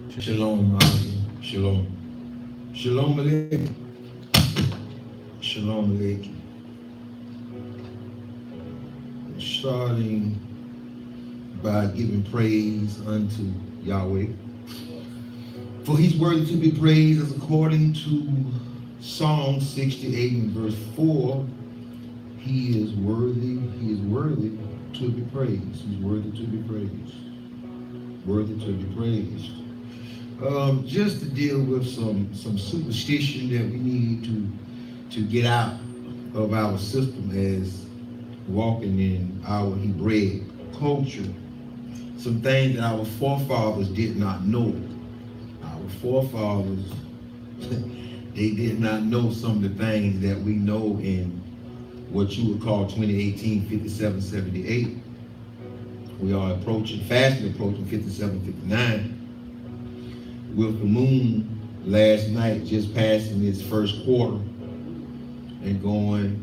Shalom, Shalom. Shalom Aleichem. Shalom Aleichem. Starting by giving praise unto Yahweh. For he's worthy to be praised as according to Psalm 68 and verse 4. He is worthy to be praised. He's worthy to be praised. Worthy to be praised. Just to deal with some superstition that we need to get out of our system as walking in our Hebraic culture. Some things that our forefathers did not know. Our forefathers, they did not know some of the things that we know in what you would call 2018, 5778. We are fastly approaching 5759. With the moon last night just passing its first quarter and going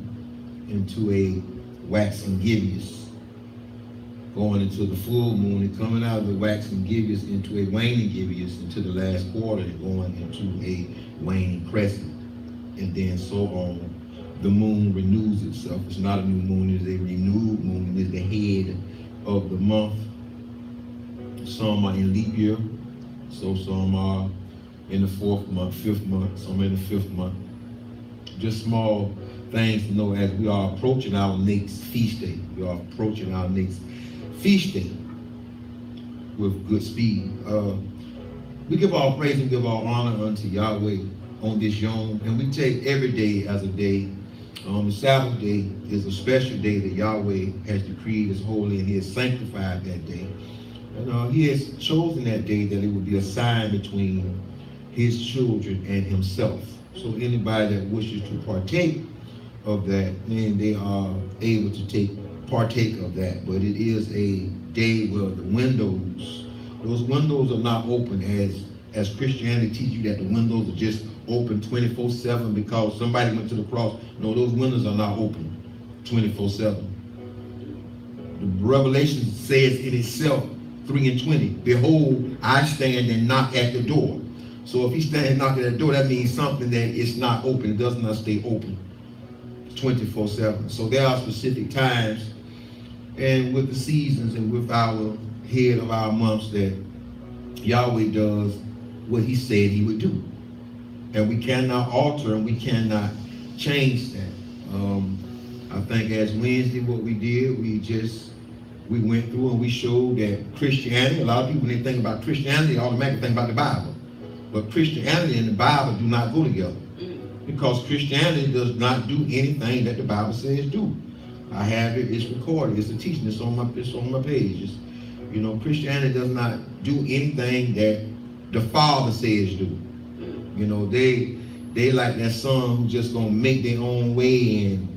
into a waxing gibbous, going into the full moon and coming out of the waxing gibbous into a waning gibbous into the last quarter and going into a waning crescent, and then so on. The moon renews itself. It's not a new moon, it is a renewed moon. It is the head of the month. Some are in leap year, so some are in the fourth month, fifth month, some in the fifth month. Just small things to know as we are approaching our next feast day. We are approaching our next feast day with good speed. We give all praise and give all honor unto Yahweh on this Yom, and we take every day as a day. The Sabbath day is a special day that Yahweh has decreed as holy, and he has sanctified that day. And he has chosen that day that it would be a sign between his children and himself. So anybody that wishes to partake of that, then they are able to partake of that. But it is a day where those windows are not open as Christianity teaches you that the windows are just open 24/7 because somebody went to the cross. No, those windows are not open 24/7. The Revelation says in itself, 3:20, behold, I stand and knock at the door. So if he stands and knocking at the door, that means something that is not open. It does not stay open 24/7. So there are specific times, and with the seasons and with our head of our months, that Yahweh does what he said he would do. And we cannot alter and we cannot change that. I think as Wednesday, what we did, we went through and we showed that Christianity, a lot of people, when they think about Christianity, they automatically think about the Bible. But Christianity and the Bible do not go together, because Christianity does not do anything that the Bible says do. I have it, it's recorded, it's a teaching, it's on my page. Christianity does not do anything that the Father says do. They like that son who just gonna make their own way, and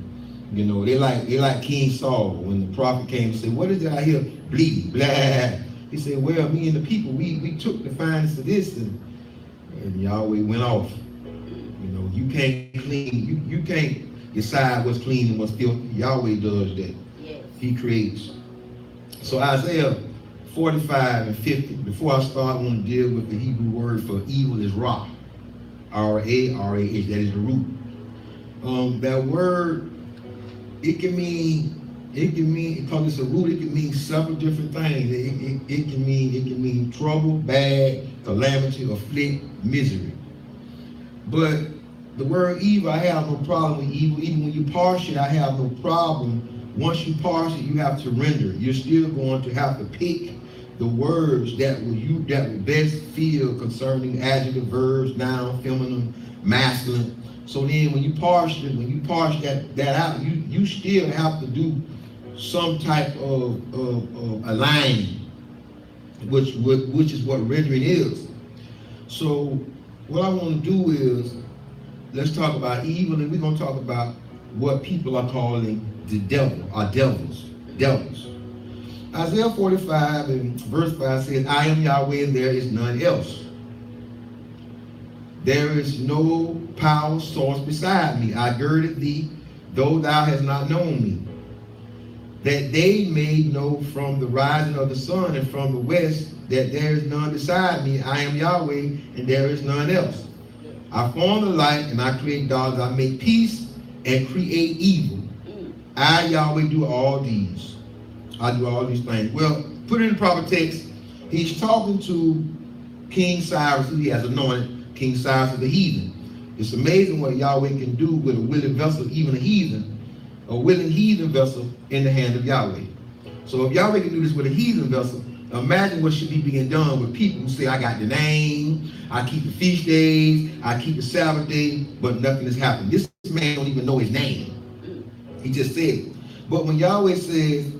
they like King Saul when the prophet came and said, "What is it I hear bleeding?" Blah. He said, "Well, me and the people, we took the finest of this," and Yahweh went off. You can't clean, you can't decide what's clean and what's filthy. Yahweh does that. Yes. He creates. So Isaiah 45 and 50. Before I start, I want to deal with the Hebrew word for evil is Ra. R-A-R-A-H, that is the root. That word, it can mean, because it's a root, it can mean several different things. It can mean trouble, bad, calamity, afflict, misery. But the word evil, I have no problem with evil. Even when you parse it, I have no problem. Once you parse it, you have to render. You're still going to have to pick the words that will best feel concerning adjective, verbs, noun, feminine, masculine. So then when you parse that out, you still have to do some type of aligning, which is what rendering is. So what I want to do is, let's talk about evil, and we're going to talk about what people are calling the devil, or devils. Isaiah 45 and verse 5 says, I am Yahweh and there is none else. There is no power source beside me. I girded thee, though thou hast not known me. that they may know from the rising of the sun and from the west that there is none beside me. I am Yahweh, and there is none else. I form the light, and I create darkness. I make peace and create evil. I, Yahweh, do all these. I do all these things. Well, put it in the proper text. He's talking to King Cyrus, who he has anointed, King Cyrus of the heathen. It's amazing what Yahweh can do with a willing vessel, even a heathen, a willing heathen vessel in the hand of Yahweh. So if Yahweh can do this with a heathen vessel, imagine what should be being done with people who say, I got the name, I keep the feast days, I keep the Sabbath day, but nothing has happened. This man don't even know his name. He just said it. But when Yahweh says,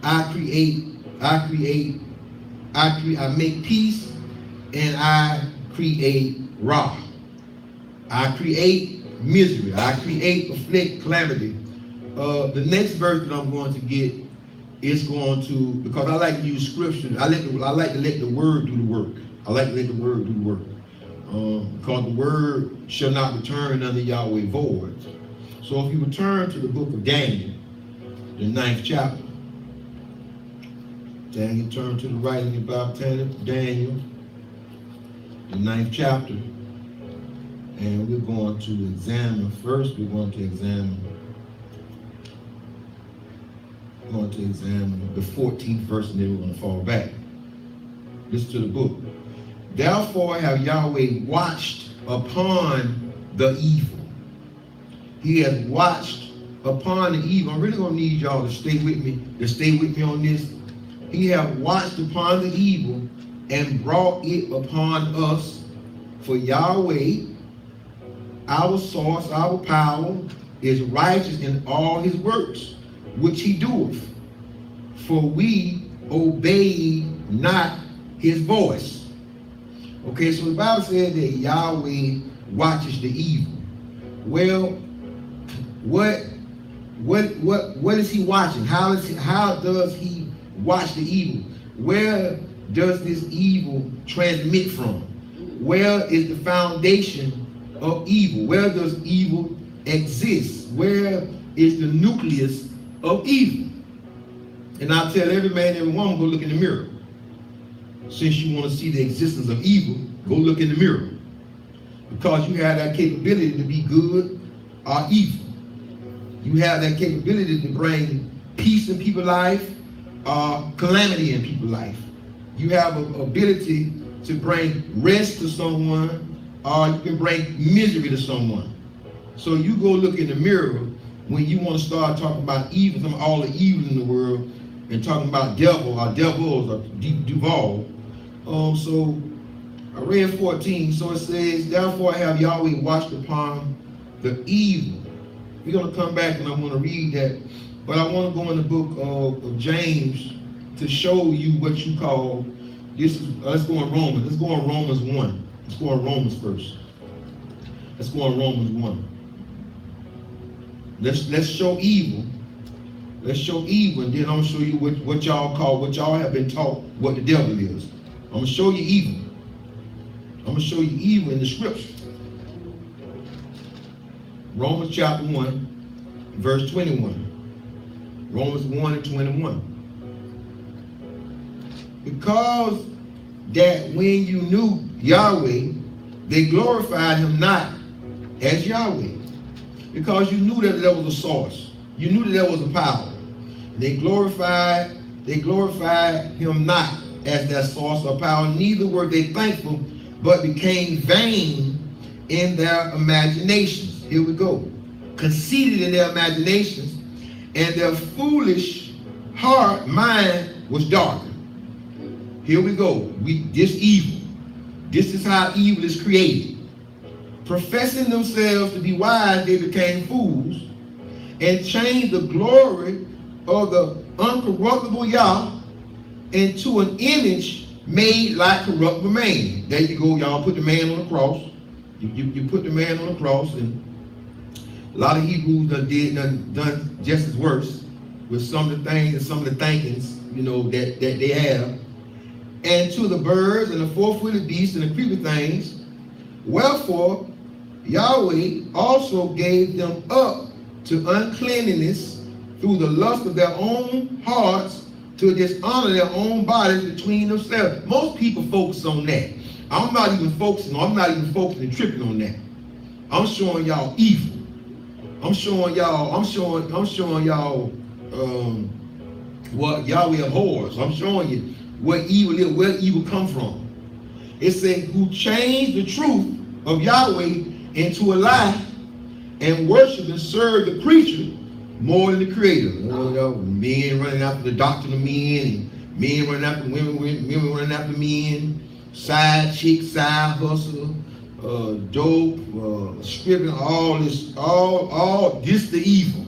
I make peace and I create Ra. I create misery. I create afflict calamity. The next verse that I'm going to get is going to, because I like to use scripture, I like to let the word do the work. I like to let the word do the work. Because the word shall not return unto Yahweh void. So if you return to the book of Daniel, the 9th chapter, Daniel, turn to the right in your Bible, Daniel, the 9th chapter, and we're going to examine, first we're going to examine the 14th verse, and then we're going to fall back. Listen to the book. Therefore have Yahweh watched upon the evil. He has watched upon the evil. I'm really going to need y'all to stay with me on this. He has watched upon the evil and brought it upon us. For Yahweh, our source, our power, is righteous in all his works, which he doeth. For we obeyed not his voice. Okay, so the Bible says that Yahweh watches the evil. Well, what is he watching? How does he watch the evil? Where does this evil transmit from? Where is the foundation of evil? Where does evil exist? Where is the nucleus of evil? And I tell every man and every woman, go look in the mirror. Since you want to see the existence of evil, go look in the mirror. Because you have that capability to be good or evil. You have that capability to bring peace in people's life or calamity in people's life. You have an ability to bring rest to someone, or you can bring misery to someone. So you go look in the mirror when you want to start talking about evil, all the evil in the world, and talking about devil or devils or Duval. So I read 14. So it says, therefore have Yahweh watched upon the evil. We're going to come back and I'm going to read that. But I want to go in the book of James to show you what you call, let's go in Romans. Let's go in Romans 1. Let's go in Romans first. Let's go in Romans 1. Let's show evil. Let's show evil, and then I'm going to show you what y'all have been taught what the devil is. I'm going to show you evil. I'm going to show you evil in the scripture. Romans chapter 1, verse 21. Romans 1 and 21. Because that when you knew Yahweh, they glorified him not as Yahweh. Because you knew that there was a source. You knew that there was a power. They glorified him not as their source or power. Neither were they thankful, but became vain in their imaginations. Here we go. Conceited in their imaginations, and their foolish mind was darkened. Here we go. This evil. This is how evil is created. Professing themselves to be wise, they became fools, and changed the glory of the uncorruptible Yah into an image made like corruptible man. There you go, y'all. Put the man on the cross. You put the man on the cross, and a lot of Hebrews done just as worse with some of the things and some of the thinkings, that they have. And to the birds and the four-footed beasts and the creeping things, wherefore Yahweh also gave them up to uncleanness through the lust of their own hearts to dishonor their own bodies between themselves. Most people focus on that. I'm not even focusing and tripping on that. I'm showing y'all evil. I'm showing y'all what Yahweh abhors. I'm showing you where evil come from. It said, who changed the truth of Yahweh into a lie and worship and serve the creature more than the creator. Men running after the doctrine of men, and men running after women running after men, side chick, side hustle, dope, stripping, all this the evil.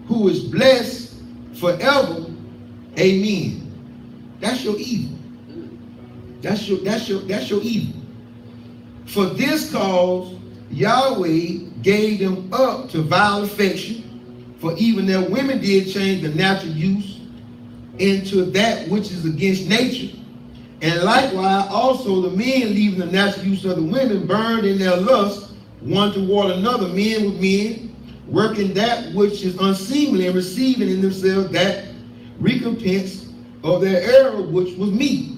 Who is blessed forever, amen. That's your evil. That's your evil. For this cause Yahweh gave them up to vile affection, for even their women did change the natural use into that which is against nature. And likewise also the men, leaving the natural use of the women, burned in their lust one toward another, men with men, working that which is unseemly and receiving in themselves that recompense of their error which was meet,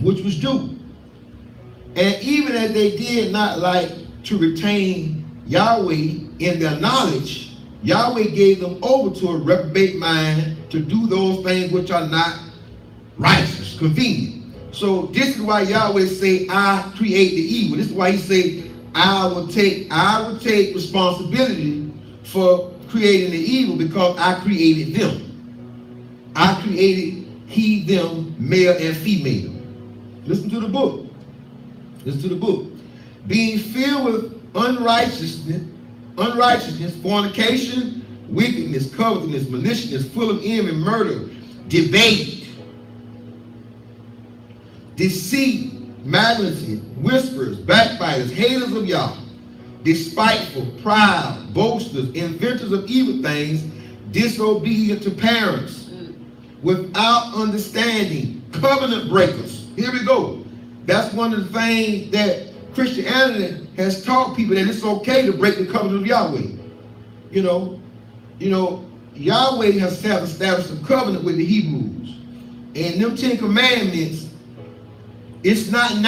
which was due. And even as they did not like to retain Yahweh in their knowledge, Yahweh gave them over to a reprobate mind to do those things which are not righteous, convenient. So this is why Yahweh say, I create the evil. This is why he say, I will take responsibility for creating the evil, because I created them. I created he, them, male and female. Listen to the book. Listen to the book. Being filled with unrighteousness, fornication, wickedness, covetousness, maliciousness, full of envy, murder, debate, deceit, malignity, whisperers, backbiters, haters of Yah, despiteful, proud, boasters, inventors of evil things, disobedient to parents, without understanding, covenant breakers. Here we go. That's one of the things that Christianity has taught people, that it's okay to break the covenant of Yahweh. You know, Yahweh has established a covenant with the Hebrews. And them 10 commandments, it's not 9,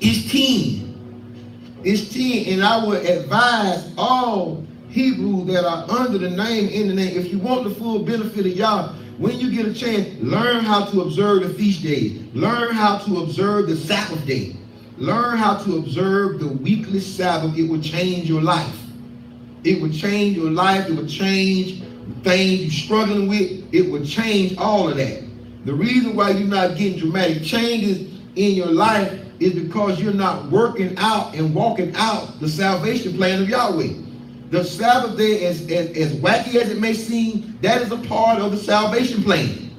it's 10. It's 10. And I would advise all Hebrews that are under the name, in the name, if you want the full benefit of Yah, when you get a chance, learn how to observe the feast days. Learn how to observe the Sabbath day. Learn how to observe the weekly Sabbath. It will change your life. It will change your life. It will change things you're struggling with. It will change all of that. The reason why you're not getting dramatic changes in your life is because you're not working out and walking out the salvation plan of Yahweh. The Sabbath day, as wacky as it may seem, that is a part of the salvation plan.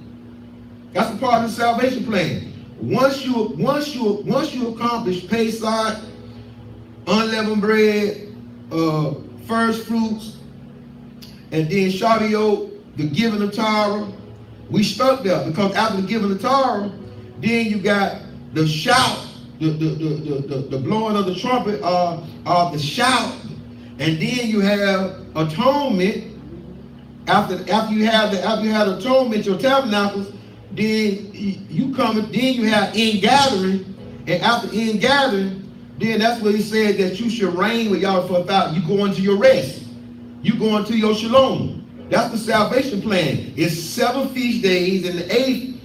That's a part of the salvation plan. Once you accomplish Pesach, unleavened bread, first fruits, and then Shavuot, the giving of Torah, we stuck there, because after the giving of Torah, then you got the shout, the blowing of the trumpet, the shout. And then you have atonement. After you have atonement, your tabernacles, then you have ingathering, and after ingathering, then that's what he said, that you should reign with Yahweh for 1,000. You go into your rest. You go into your shalom. That's the salvation plan. It's 7 feast days, and the 8th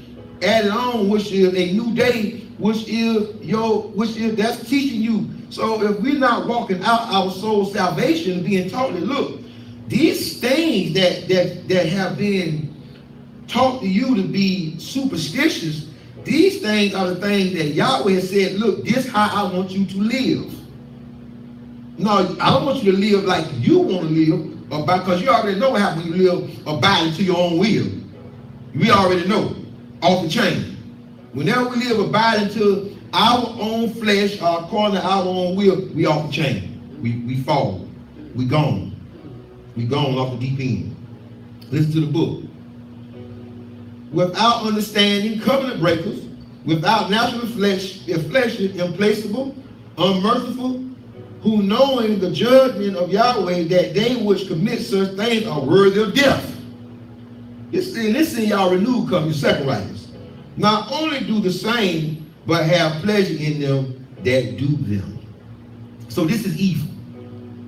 added on, which is a new day, which is that's teaching you. So if we're not walking out our soul salvation, being taught that, look, these things that have been taught to you to be superstitious, these things are the things that Yahweh has said, look, this is how I want you to live. No, I don't want you to live like you want to live, because you already know what happens when you live abiding to your own will. We already know, off the chain. Whenever we live abiding to our own flesh, or according to our own will, we off the chain. We fall. We gone. We gone off the deep end. Listen to the book. Without understanding, covenant breakers, without natural flesh, implacable, unmerciful, who knowing the judgment of Yahweh, that they which commit such things are worthy of death. Listen, y'all renewed covenant, second writers. Not only do the same, but have pleasure in them that do them. So this is evil.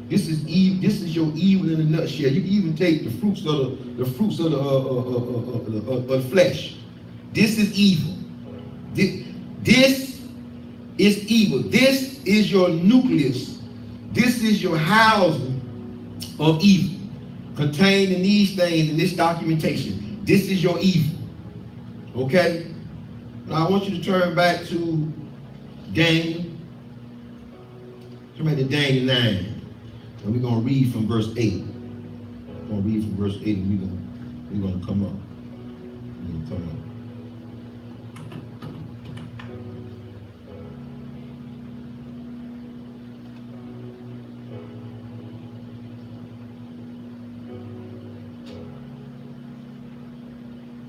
This is evil. This is your evil in a nutshell. You can even take the fruits of the flesh. This is evil. This is evil. This is your nucleus. This is your housing of evil, contained in these things in this documentation. This is your evil. Okay? Now I want you to turn back to Daniel. Turn back to Daniel 9. And we're going to read from verse 8. We're going to read from verse 8 and we're going to come up. We're going to come up.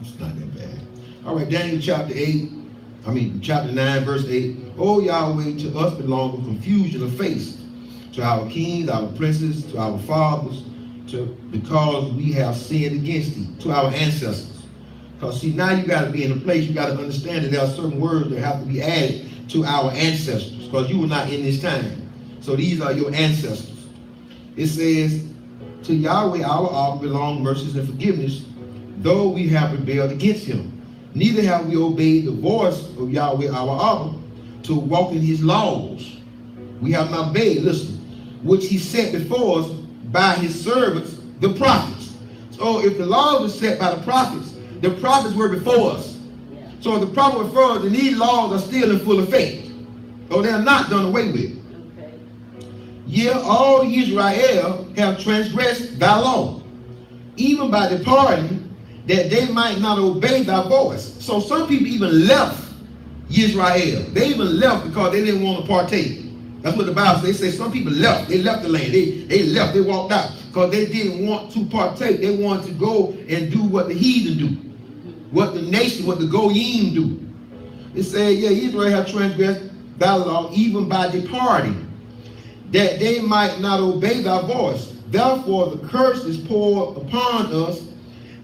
It's not that bad. All right, Daniel chapter 9, verse 8. O Yahweh, to us belong the confusion of face, to our kings, our princes, to our fathers, because we have sinned against thee, to our ancestors. Because see, now you got to be in a place, you got to understand that there are certain words that have to be added to our ancestors, because you were not in this time. So these are your ancestors. It says, to Yahweh our all belong mercies and forgiveness, though we have rebelled against him. Neither have we obeyed the voice of Yahweh our Abba to walk in his laws. We have not obeyed, listen, which he set before us by his servants, the prophets. So if the laws were set by the prophets were before us. So if the prophets were before us, then these laws are still in full effect. So they are not done away with. Okay. Yeah, all Israel have transgressed thy law, even by departing, that they might not obey thy voice. So some people even left Israel. They even left because they didn't want to partake. That's what the Bible says. They say some people left. They left the land. They left. They walked out because they didn't want to partake. They wanted to go and do what the heathen do, what the nation, what the goyim do. It says, yeah, Israel have transgressed thy law even by departing, that they might not obey thy voice. Therefore the curse is poured upon us,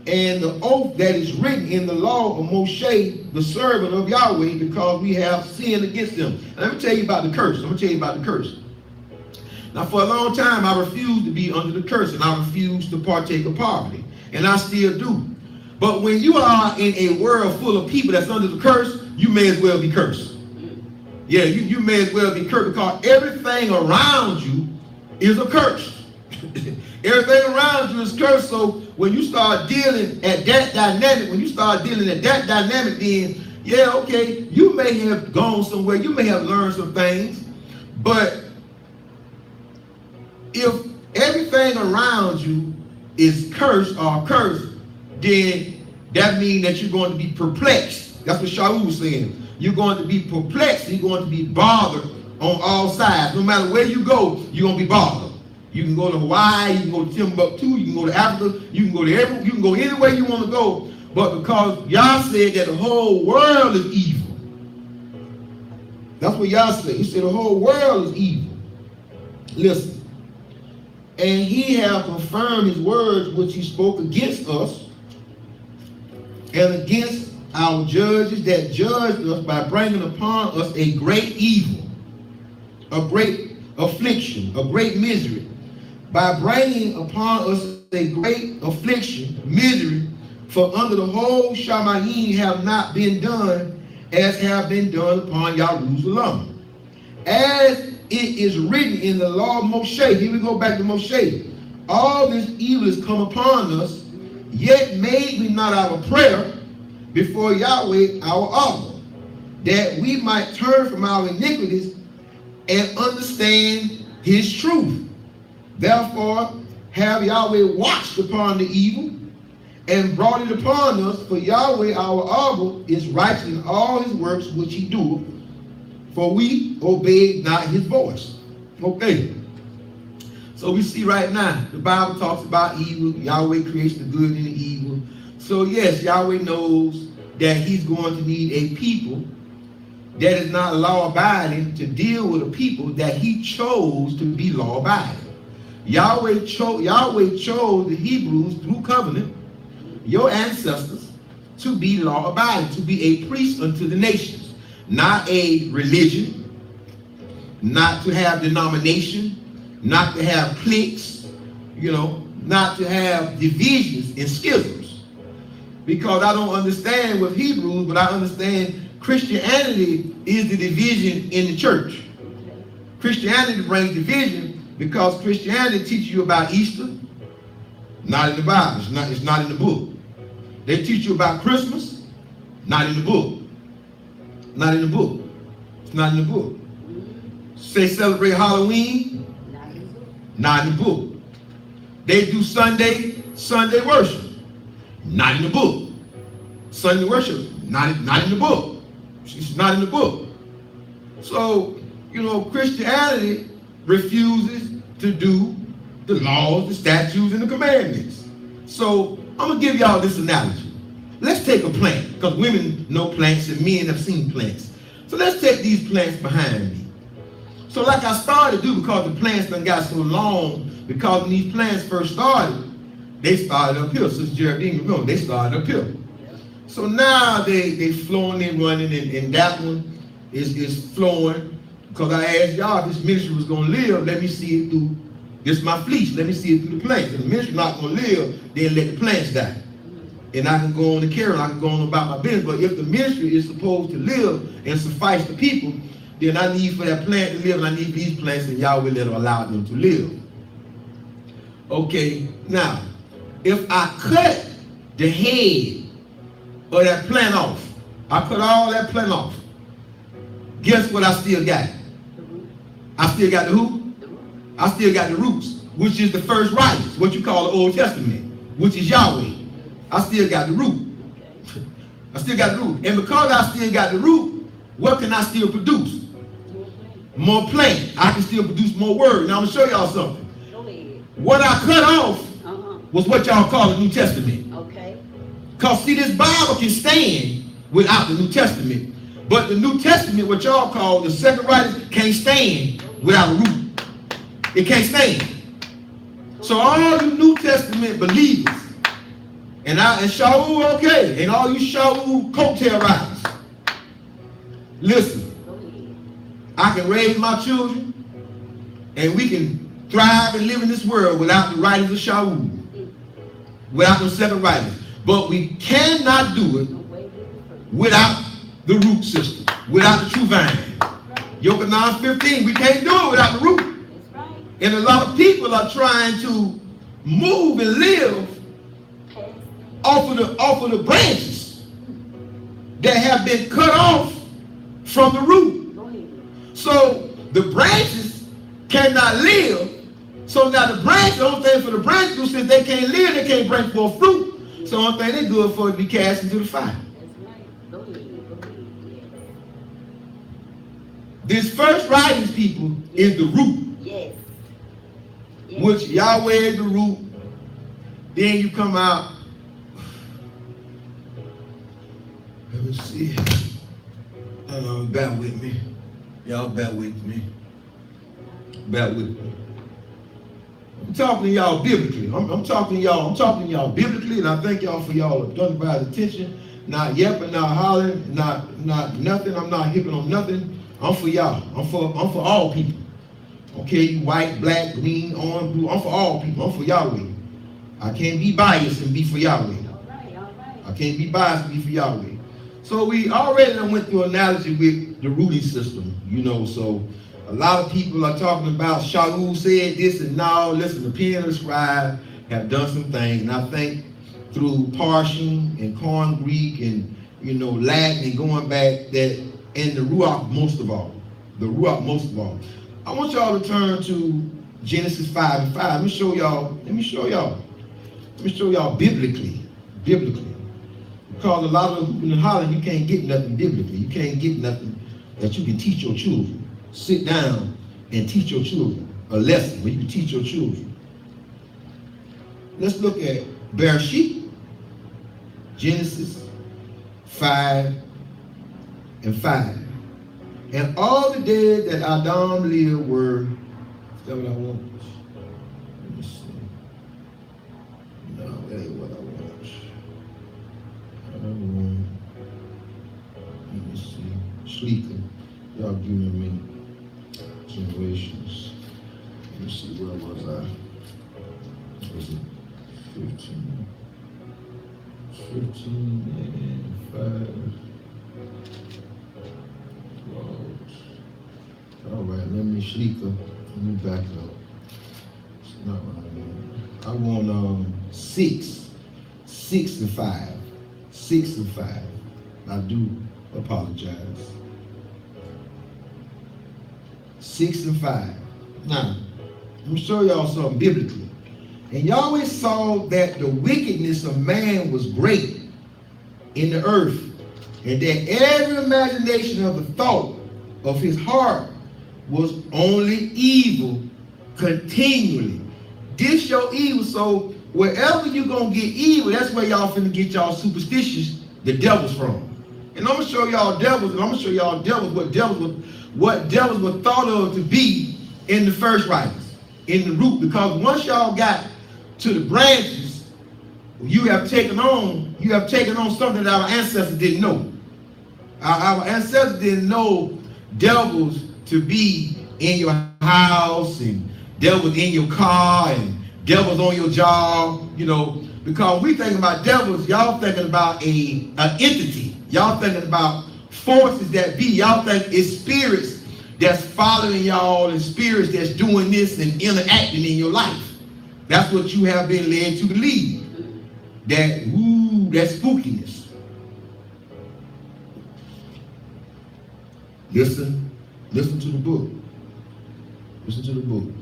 and the oath that is written in the law of Moshe, the servant of Yahweh, because we have sinned against him. And let me tell you about the curse. I'm going to tell you about the curse. Now, for a long time, I refused to be under the curse, and I refused to partake of poverty. And I still do. But when you are in a world full of people that's under the curse, you may as well be cursed. Yeah, you may as well be cursed, because everything around you is a curse. Everything around you is cursed. So when you start dealing at that dynamic, then yeah, okay, you may have gone somewhere, you may have learned some things, but if everything around you is cursed, then that means that you're going to be perplexed. That's what Shaul was saying. You're going to be perplexed. You're going to be bothered on all sides. No matter where you go, you're going to be bothered. You can go to Hawaii, you can go to Timbuktu, you can go to Africa, you can go anywhere you want to go. But because Yah said that the whole world is evil. That's what Yah said. He said the whole world is evil. Listen. And he hath confirmed his words which he spoke against us and against our judges that judged us, by bringing upon us a great evil, a great affliction, a great misery. By bringing upon us a great affliction, misery, for under the whole Shamayim have not been done as have been done upon Jerusalem. As it is written in the law of Moshe, here we go back to Moshe, all this evil has come upon us, yet made we not our prayer before Yahweh our Abba, that we might turn from our iniquities and understand his truth. Therefore have Yahweh watched upon the evil and brought it upon us, for Yahweh our Abba is righteous in all his works which he doeth, for we obeyed not his voice. Okay. So we see right now, the Bible talks about evil. Yahweh creates the good and the evil. So yes, Yahweh knows that he's going to need a people that is not law-abiding to deal with a people that he chose to be law-abiding. Yahweh chose the Hebrews through covenant, your ancestors, to be law-abiding, to be a priest unto the nations, not a religion, not to have denomination, not to have cliques, not to have divisions and schisms. Because I don't understand with Hebrews, but I understand Christianity is the division in the church. Christianity brings division because Christianity teaches you about Easter, not in the Bible, it's not in the book. They teach you about Christmas, not in the book. Not in the book. It's not in the book. Say celebrate Halloween, not in the book. They do Sunday worship, not in the book. Sunday worship, not in the book. It's not in the book. So, Christianity refuses to do the laws, the statutes, and the commandments. So, I'm going to give y'all this analogy. Let's take a plant, because women know plants and men have seen plants. So let's take these plants behind me. So like I started to do, because the plants done got so long, because when these plants first started, they started uphill. Sister Geraldine, remember, they started uphill. So now they flowing and running, and that one is flowing, because I asked y'all if this ministry was going to live, let me see it through, this is my fleece, let me see it through the plants. If the ministry not going to live, then let the plants die. And I can go on to care, and I can go on about my business. But if the ministry is supposed to live and suffice the people, then I need for that plant to live, and I need these plants, and y'all will let allow them to live. Okay, now, if I cut the head of that plant off, I cut all that plant off, guess what I still got? I still got the who? I still got the roots, which is the first writings, what you call the Old Testament, which is Yahweh. I still got the root. I still got the root. And because I still got the root, what can I still produce? More plant. I can still produce more word. Now I'm going to show y'all something. What I cut off was what y'all call the New Testament. Okay. Because see, this Bible can stand without the New Testament. But the New Testament, what y'all call the second writings, can't stand without a root. It can't stand. So all you New Testament believers, and Shaul, okay, and all you Shaul coattail riders, listen, I can raise my children, and we can thrive and live in this world without the writings of Shaul, without the seven writings. But we cannot do it without the root system, without the true vine. Yochanan 15, we can't do it without the root. And a lot of people are trying to move and live off of the branches that have been cut off from the root. So the branches cannot live. So now the branches, the only thing for the branches, since they can't live, they can't bring forth fruit. So the only thing they're good for is to be cast into the fire. This first writings, people, is the root. Yes. Which Yahweh is the root. Then you come out. Let me see. Bear with me. Y'all bear with me. Bear with me. I'm talking to y'all biblically. I'm talking to y'all biblically, and I thank y'all for y'all done by the attention. Not yapping, not hollering, not nothing. I'm not hipping on nothing. I'm for y'all. I'm for all people. Okay, you white, black, green, orange, blue. I'm for all people. I'm for Yahweh. I can't be biased and be for Yahweh. All right. I can't be biased and be for Yahweh. So we already went through an analogy with the rooting system, so a lot of people are talking about Shaul said this and now. Listen, the pen of the scribe have done some things, and I think through Parshin and Corn Greek and Latin and going back that, and the Ruach most of all. I want y'all to turn to Genesis 5:5. Let me show y'all biblically. Because a lot of in Holland, you can't get nothing biblically. You can't get nothing that you can teach your children. Sit down and teach your children a lesson where you can teach your children. Let's look at Bereshit, Genesis 5:5. And all the days that Adam lived were, is that what I want? Let me see. No, that ain't what I want. Let me see. Sleeping. Y'all give me a minute. Generations. Let me see, where was I? Was it 15? 15 and 5. All right, let me sleep. Let me back up. It's not what I want. I want 6 and 5. 6 and 5. I do apologize. 6 and 5. Now, let me show y'all something biblically. And Yahweh saw that the wickedness of man was great in the earth, and that every imagination of the thought of his heart was only evil continually. This your evil. So wherever you're going to get evil, that's where y'all finna get y'all superstitious, the devils from. And I'm going to show y'all devils, and I'm going to show y'all devils what devils were thought of to be in the first writers, in the root. Because once y'all got to the branches, you have taken on something that our ancestors didn't know. Our ancestors didn't know devils to be in your house, and devils in your car, and devils on your job, you know, because we thinking about devils, y'all thinking about an entity. Y'all thinking about forces that be. Y'all think it's spirits that's following y'all, and spirits that's doing this and interacting in your life. That's what you have been led to believe. That spookiness. Listen to the book. Listen to the book.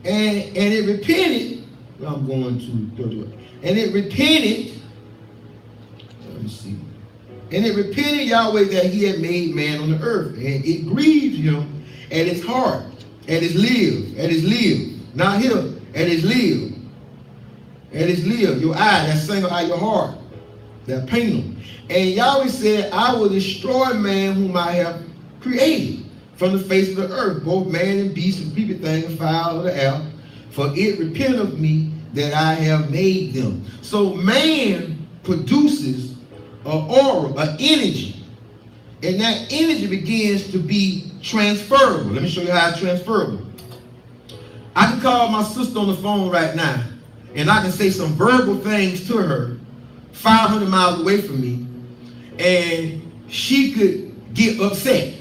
And it repented. Well, I'm going to 31. And it repented. Let me see. And it repented Yahweh that he had made man on the earth. And it grieved him at his heart, at his live. Not here, at his live. At his live. Your eye, that single eye, your heart. That pain him. And Yahweh said, I will destroy man whom I have created from the face of the earth, both man and beast and creeping thing and fowl of the air, for it repent of me that I have made them. So man produces an aura, an energy, and that energy begins to be transferable. Let me show you how it's transferable. I can call my sister on the phone right now, and I can say some verbal things to her 500 miles away from me, and she could get upset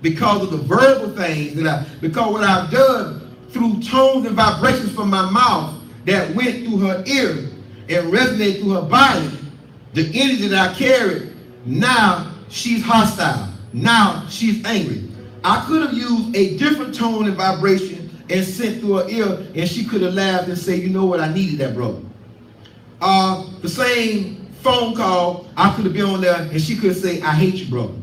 because of the verbal things because what I've done through tones and vibrations from my mouth that went through her ear and resonated through her body, the energy that I carried, now she's hostile. Now she's angry. I could have used a different tone and vibration and sent through her ear, and she could have laughed and said, you know what, I needed that, brother. The same phone call, I could have been on there, and she could say, I hate you, brother.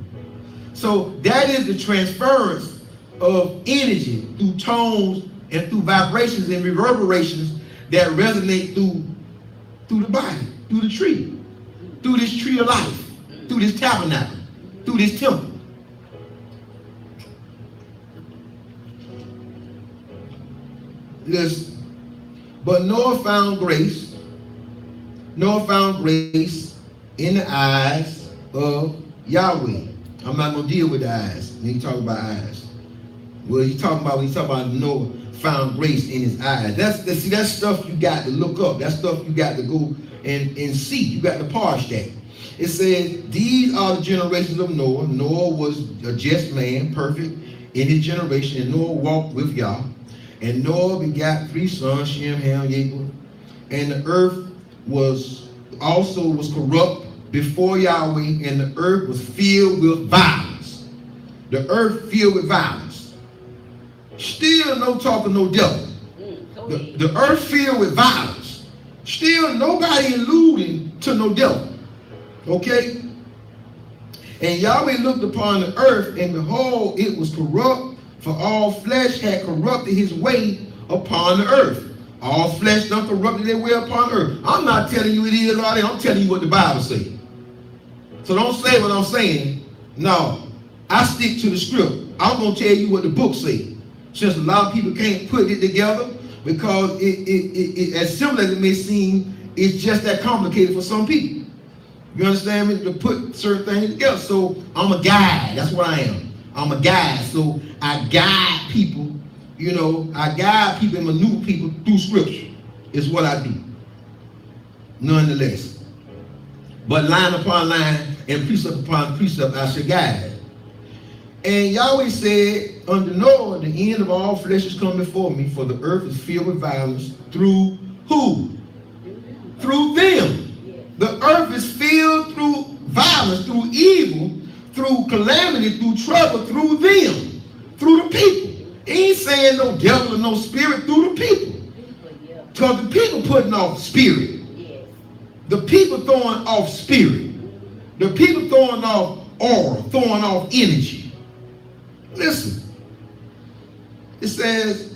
So that is the transference of energy through tones and through vibrations and reverberations that resonate through the body, through the tree, through this tree of life, through this tabernacle, through this temple. Listen, but Noah found grace in the eyes of Yahweh. I'm not going to deal with the eyes when he talk about eyes. Well, he's talking about Noah found grace in his eyes. That's stuff you got to look up. That's stuff you got to go and see. You got to parse that. It says, these are the generations of Noah. Noah was a just man, perfect in his generation, and Noah walked with Yah. And Noah begat 3 sons, Shem, Ham, Japheth. And the earth was corrupt before Yahweh, and the earth was filled with violence. The earth filled with violence. Still no talk of no devil. The earth filled with violence. Still nobody alluding to no devil. Okay? And Yahweh looked upon the earth, and behold, it was corrupt, for all flesh had corrupted his way upon the earth. All flesh done corrupted their way upon earth. I'm not telling you it is all that. I'm telling you what the Bible says. So don't say what I'm saying. No. I stick to the script. I'm going to tell you what the book says. Since a lot of people can't put it together, because it as simple as it may seem, it's just that complicated for some people. You understand me? To put certain things together. So I'm a guide. That's what I am. I'm a guide. So I guide people, I guide people and maneuver people through scripture. Is what I do. Nonetheless. But line upon line and precept upon precept I shall guide. And Yahweh said, unto Noah, the end of all flesh is come before me, for the earth is filled with violence through who? Through them. The earth is filled through violence, through evil, through calamity, through trouble, through them, through the people. He ain't saying no devil or no spirit, through the people. Because the people putting off spirit. The people throwing off spirit. The people throwing off aura, throwing off energy. Listen. It says,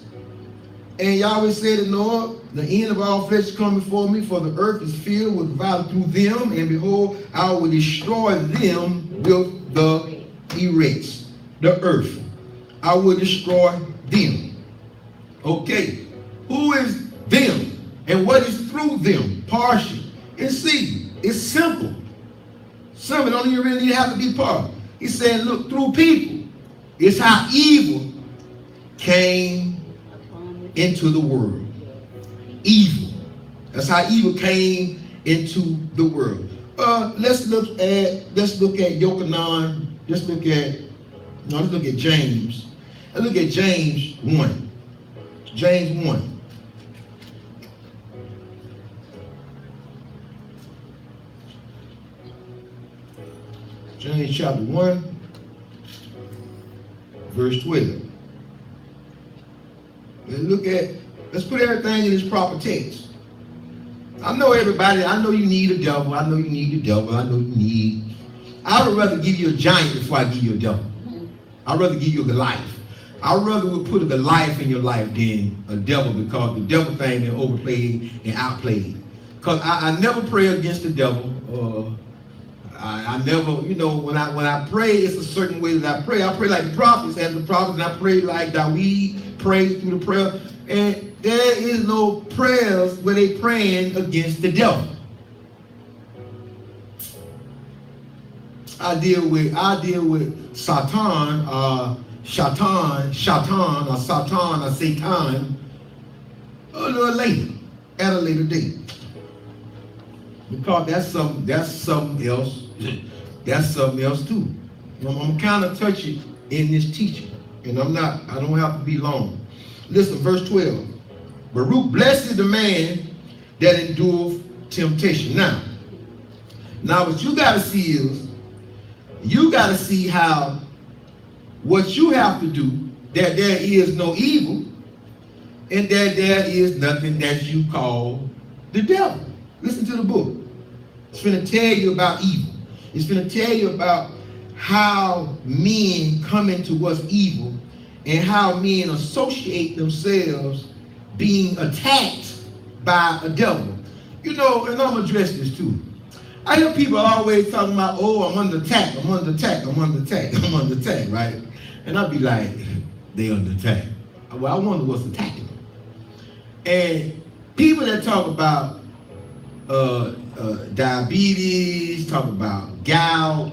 and Yahweh said to Noah, the end of all flesh is come before me, for the earth is filled with violence through them, and behold, I will destroy them with the erects, the earth. I will destroy them. Okay. Who is them? And what is through them? Partial. And see, it's simple. Simple, don't even really have to be part. He said, look, through people, it's how evil came into the world. Evil. That's how evil came into the world. Let's look at Yochanan. Let's look at James. Let's look at James 1. James 1. James chapter 1, verse 12. Let's put everything in its proper text. I know everybody, I know you need a devil. I know you need a devil. I would rather give you a giant before I give you a devil. I'd rather give you a Goliath. I'd rather put a Goliath in your life than a devil, because the devil thing is overplayed and outplayed. Because I never pray against the devil. I never, when I pray, it's a certain way that I pray. I pray like the prophets, and I pray like David prays through the prayer. And there is no prayers where they praying against the devil. I deal with Satan, Shatan, or Satan a little later, at a later date. Because that's something else. That's something else too. I'm kind of touchy in this teaching, and I don't have to be long. Listen, verse 12. Baruch, blessed is the man that endureth temptation. Now what you got to see is, you got to see how what you have to do, that there is no evil, and that there is nothing that you call the devil. Listen to the book. It's going to tell you about evil. It's going to tell you about how men come into what's evil, and how men associate themselves being attacked by a devil. And I'm going to address this too. I hear people always talking about, oh, I'm under attack, right? And I'll be like, they under attack. Well, I wonder what's attacking them. And people that talk about diabetes, talk about gout,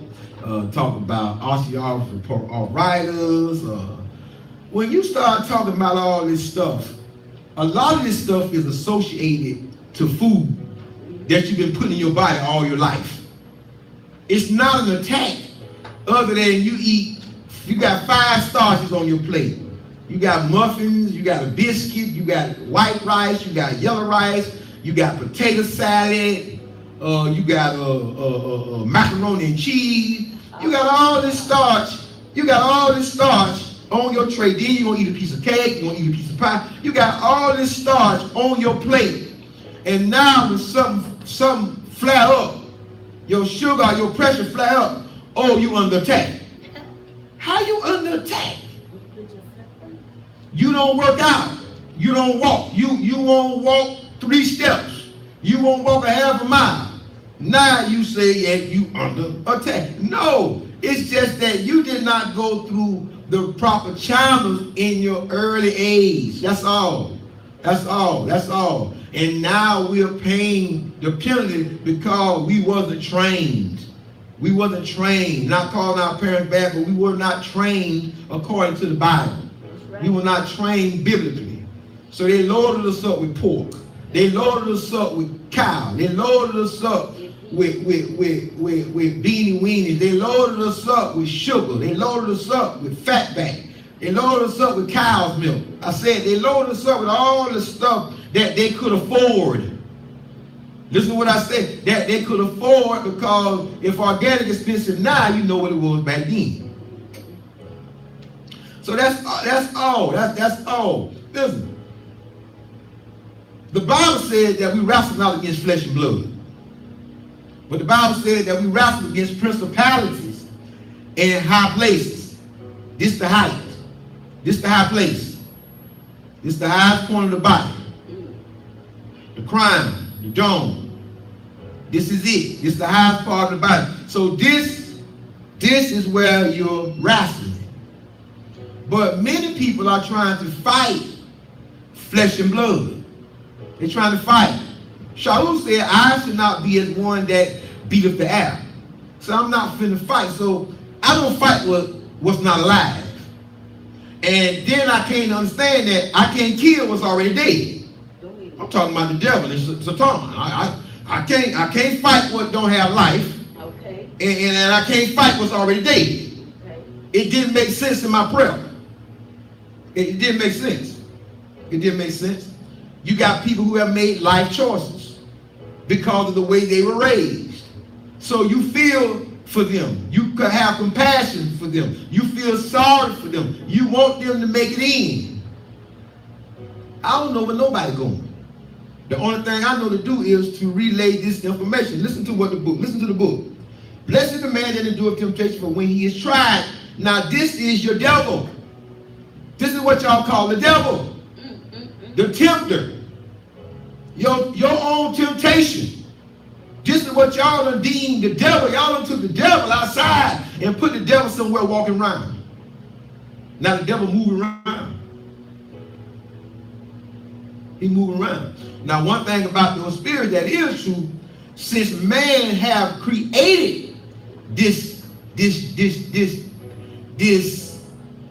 talk about osteoarthritis. When you start talking about all this stuff, a lot of this stuff is associated to food that you've been putting in your body all your life. It's not an attack other than you got 5 starches on your plate. You got muffins, you got a biscuit, you got white rice, you got yellow rice, you got potato salad, you got macaroni and cheese. You got all this starch. On your tray. Then you're going to eat a piece of cake, you're going to eat a piece of pie. You got all this starch on your plate. And now when something flare up, your sugar, your pressure flare up, oh, you under attack. How you under attack? You don't work out. You don't walk. You won't walk 3 steps. You won't walk a half a mile. Now you say, yeah, you under attack. No, It's just that you did not go through the proper channels in your early age. That's all. That's all. That's all. And now we're paying the penalty because we wasn't trained. We wasn't trained. Not calling our parents bad, but we were not trained according to the Bible. Right. We were not trained biblically. So they loaded us up with pork. They loaded us up with cow. They loaded us up with beanie weenies. They loaded us up with sugar. They loaded us up with fatback. They loaded us up with cow's milk. I said they loaded us up with all the stuff that they could afford. Listen to what I said, that they could afford, because if organic is expensive now, you know what it was back then. So that's all. That's all. Listen, the Bible says that we wrestle not against flesh and blood. But the Bible says that we wrestle against principalities and high places. This the height. This the high place. This the highest point of the body. The crown, the dome. This is it. This is the highest part of the body. So this is where you're wrestling. But many people are trying to fight flesh and blood. They're trying to fight. Shaul said, I should not be as one that beateth the air. So I'm not finna fight. So I don't fight what's not alive. And then I can't understand that I can't kill what's already dead. I'm talking about the devil and Satan. I can't fight what don't have life. Okay. And I can't fight what's already dead. Okay. It didn't make sense in my prayer. It didn't make sense. It didn't make sense. You got people who have made life choices because of the way they were raised. So you feel for them. You could have compassion for them. You feel sorry for them. You want them to make it in. I don't know where nobody going. The only thing I know to do is to relay this information. Listen to the book. Blessed is the man that endureth temptation, for when he is tried. Now this is your devil. This is what y'all call the devil. The tempter. Your own temptation. This is what y'all done deemed the devil. Y'all done took the devil outside and put the devil somewhere walking around. Now the devil moving around. He moving around. Now one thing about the spirit that is true, since man have created this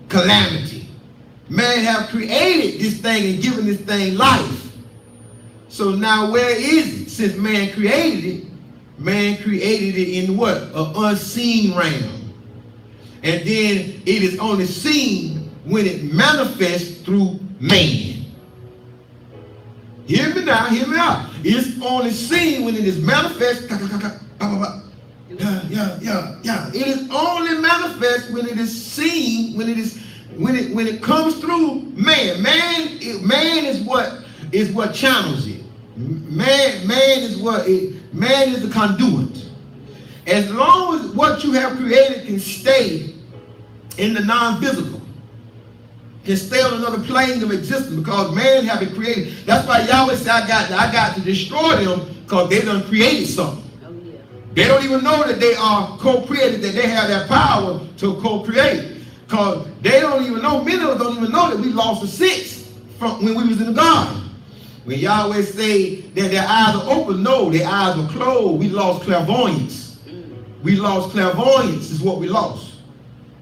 calamity, man have created this thing and given this thing life. So now where is it? Since man created it in what? An unseen realm. And then it is only seen when it manifests through man. Hear me now, hear me out. It's only seen when it is manifest. Yeah. It is only manifest when it is seen, when it comes through man. Man is what channels it. Man is the conduit. As long as what you have created can stay in the non-physical, can stay on another plane of existence, because man have been created. That's why Yahweh said, I got to destroy them, because they done created something. Oh, yeah. They don't even know that they are co-created, that they have that power to co-create. Because they don't even know, many of them don't even know that we lost the sense from when we was in the garden. When Yahweh say that their eyes are open, no, their eyes are closed. We lost clairvoyance. We lost clairvoyance is what we lost.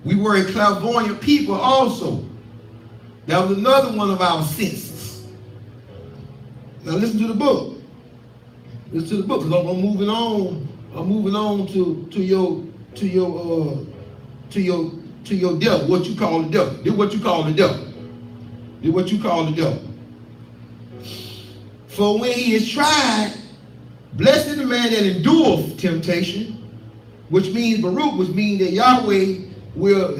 We were a clairvoyant people also. That was another one of our senses. Now listen to the book. Listen to the book, because I'm moving on. I'm moving on to your devil. What you call the devil? This what you call the devil. This what you call the devil. For when he is tried, blessed is the man that endureth temptation, which means Baruch, which means that Yahweh will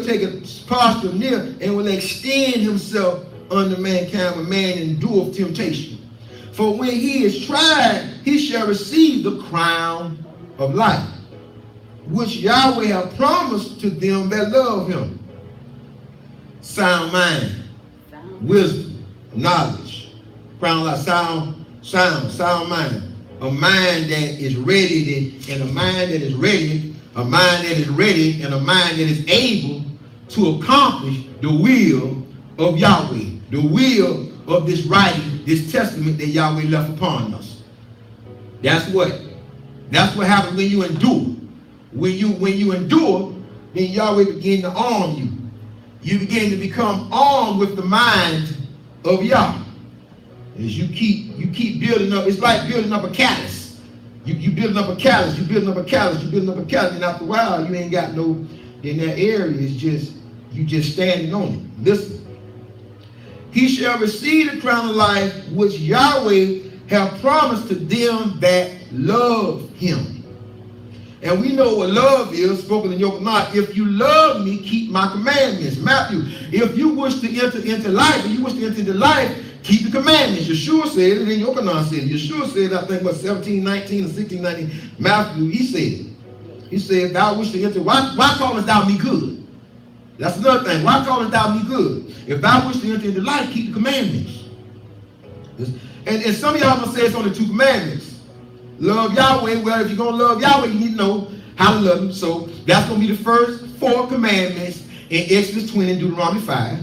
take a posture near and will extend himself unto mankind when man endureth temptation. For when he is tried, he shall receive the crown of life, which Yahweh hath promised to them that love him. Sound mind, wisdom, knowledge, crown of life, sound mind. A mind that is ready, and a mind that is ready, a mind that is ready, and a mind that is able to accomplish the will of Yahweh, the will of this writing, this testament that Yahweh left upon us. That's what happens when you endure. When you endure, then Yahweh begin to arm you. You begin to become armed with the mind of Yah. As you keep building up, it's like building up a callus. You building up a callus, you building up a callus, you building up a callus, and after a while you ain't got no, in that area, it's just, you just standing on it. Listen. He shall receive the crown of life which Yahweh have promised to them that love him. And we know what love is, spoken in Yochanan. If you love me, keep my commandments. Matthew, if you wish to enter into life, if you wish to enter into life, keep the commandments. Yeshua said it, and Yochanan said it. Yeshua said, I think, what, 17:19 or 16:19. Matthew, he said it. He said, thou wish to enter, why callest thou me good? That's another thing. Why callest thou me good? If thou wish to enter into life, keep the commandments. And some of y'all going to say it's only 2 commandments. Love Yahweh. Well, if you're going to love Yahweh, you need to know how to love him. So that's going to be the first 4 commandments in Exodus 20 and Deuteronomy 5.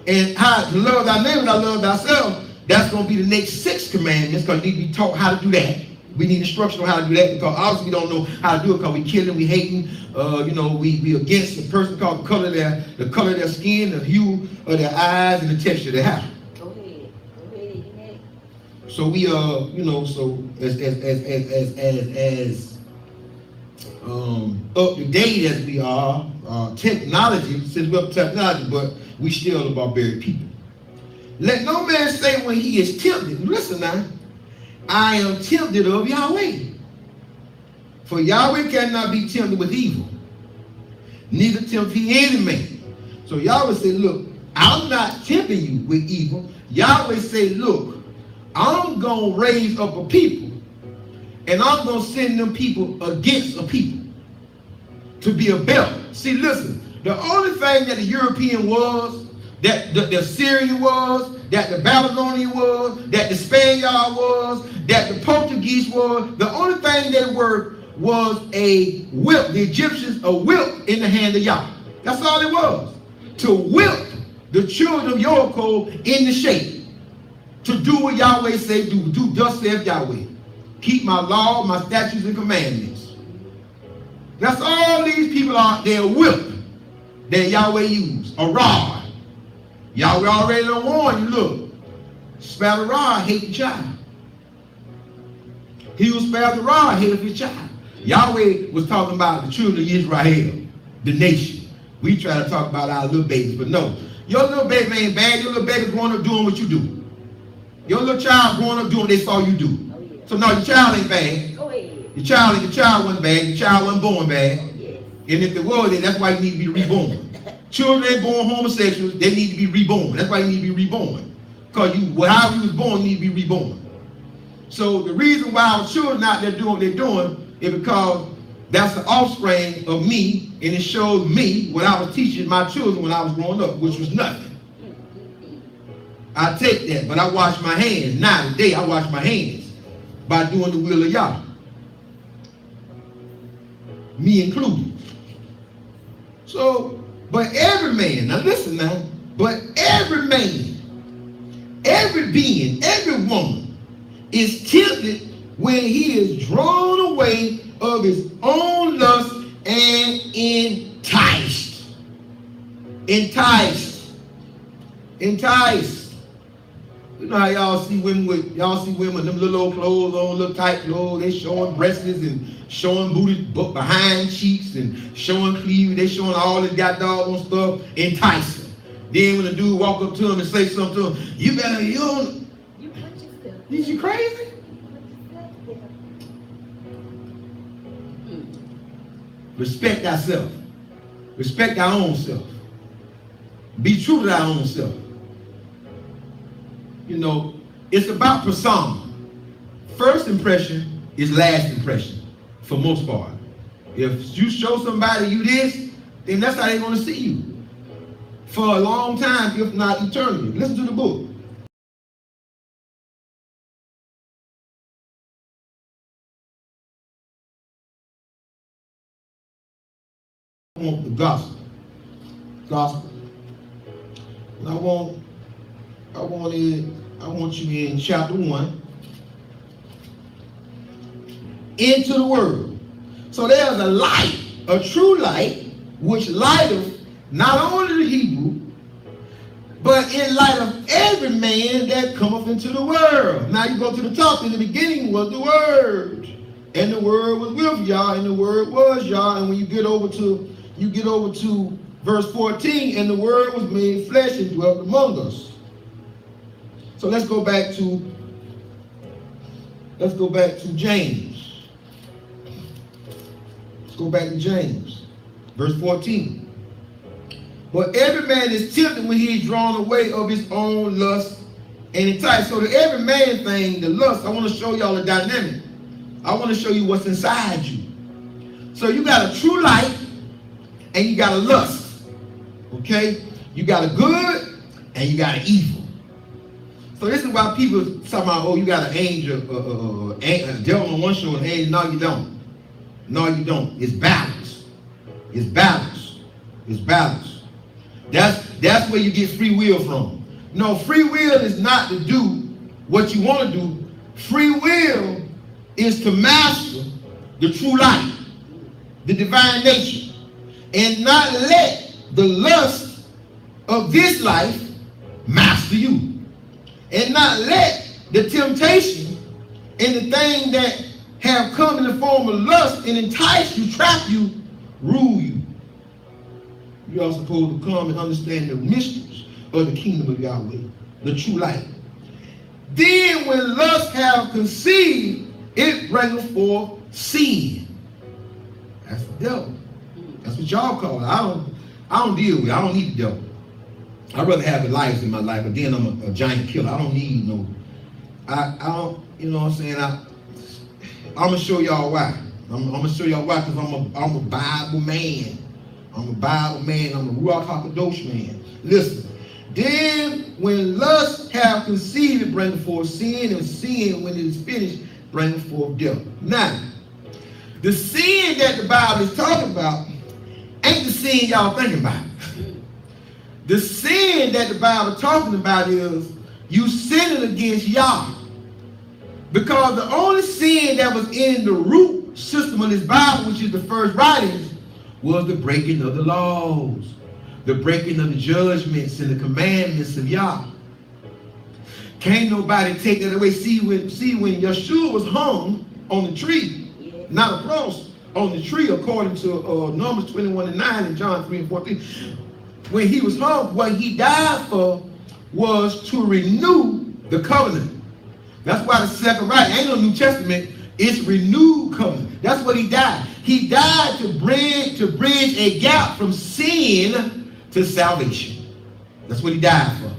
And how to love thy neighbor and I love thyself, that's going to be the next 6 commandments, because we need to be taught how to do that. We need instruction on how to do that, because obviously we don't know how to do it, because we killing, we hating, we against the person because the color of their skin, the hue of their eyes, and the texture of their hair. Go ahead. So we so as up to date as we are, technology, since we're up to technology, but we still a barbaric people. Let no man say when he is tempted, listen now, I am tempted of Yahweh. For Yahweh cannot be tempted with evil, neither tempt he any man. So Yahweh said, look, I'm not tempting you with evil. Yahweh said, look, I'm going to raise up a people, and I'm going to send them people against a people to be a belt. See, listen, the only thing that the European was, that the Syrian was, that the Babylonian was, that the Spaniard was, that the Portuguese was, the only thing they were was a whip. The Egyptians, a whip in the hand of Yah. That's all it was. To whip the children of Yaakov in the shape. To do what Yahweh said do. Do thus saith Yahweh. Keep my law, my statutes, and commandments. That's all these people are. They're a whip that Yahweh used. A rod. Yahweh already done warned you, look. Spare the rod, hate the child. He who spared the rod, hated his child. Yahweh was talking about the children of Israel, the nation. We try to talk about our little babies, but no. Your little baby ain't bad. Your little baby growing up doing what you do. Your little child growing up doing what they saw you do. Oh, yeah. So no, your child ain't bad. Go ahead. Your child wasn't bad. Your child wasn't born bad. Yes. And if it was, that's why you need to be reborn. Children ain't born homosexuals. They need to be reborn. That's why you need to be reborn. Because however you was born, you need to be reborn. So the reason why our children out there doing what they're doing is because that's the offspring of me, and it shows me what I was teaching my children when I was growing up, which was nothing. I take that, but I wash my hands. Now today I wash my hands by doing the will of Yah. Me included. So, but every man, now listen now, but every man, every being, every woman is tempted when he is drawn away of his own lust and enticed. Enticed. You know how y'all see women with them little old clothes on, little tight clothes, they showing breasts and showing booty behind cheeks and showing cleavage, they showing all this goddamn stuff, enticing. Then when the dude walk up to him and say something to him, you put yourself. Is you crazy? Respect thyself. Respect thy own self. Be true to thy own self. You know, it's about persona. First impression is last impression, for most part. If you show somebody you this, then that's how they're going to see you. For a long time, if not eternity. Listen to the book. want the gospel. Gospel. And I want you in chapter 1. Into the world. So there's a light, a true light, which lighteth not only the Hebrew, but in light of every man that cometh into the world. Now you go to the top. In the beginning was the Word, and the Word was with Yah, and the Word was Yah. And when you get over to verse 14, and the Word was made flesh and dwelt among us. So let's go back to James. Let's go back to James, verse 14. But every man is tempted when he is drawn away of his own lust and enticed. So the every man thing, the lust, I want to show y'all the dynamic. I want to show you what's inside you. So you got a true light and you got a lust. Okay? You got a good and you got an evil. So this is why people talk about, oh, you got an angel, a devil on one shoulder, and angel. No, you don't. No, you don't. It's balance. It's balance. It's balance. That's where you get free will from. No, free will is not to do what you want to do. Free will is to master the true light, the divine nature, and not let the lust of this life master you, and not let the temptation and the thing that have come in the form of lust and entice you, trap you, rule you. You are supposed to come and understand the mysteries of the kingdom of Yahweh, the true light. Then when lust have conceived, it bringeth forth sin. That's the devil. That's what y'all call it. I don't deal with it. I don't need the devil. I'd rather have the life in my life, but then I'm a giant killer. I don't need no. I don't, you know what I'm saying? I'm gonna show y'all why. I'm gonna show y'all why, because I'm a Bible man. I'm a Bible man. I'm a Ruach HaKadosh man. Listen. Then when lust have conceived, it bringeth forth sin, and sin, when it is finished, bringeth forth death. Now, the sin that the Bible is talking about ain't the sin y'all thinking about. The sin that the Bible is talking about is you sinning against Yah. Because the only sin that was in the root system of this Bible, which is the first writings, was the breaking of the laws, the breaking of the judgments and the commandments of Yah. Can't nobody take that away. See when Yeshua was hung on the tree, not a cross, on the tree, according to Numbers 21:9 and John 3:14. When he was hung, what he died for was to renew the covenant. That's why the second writing ain't no New Testament. It's renewed covenant. That's what he died. He died to bridge a gap from sin to salvation. That's what he died for.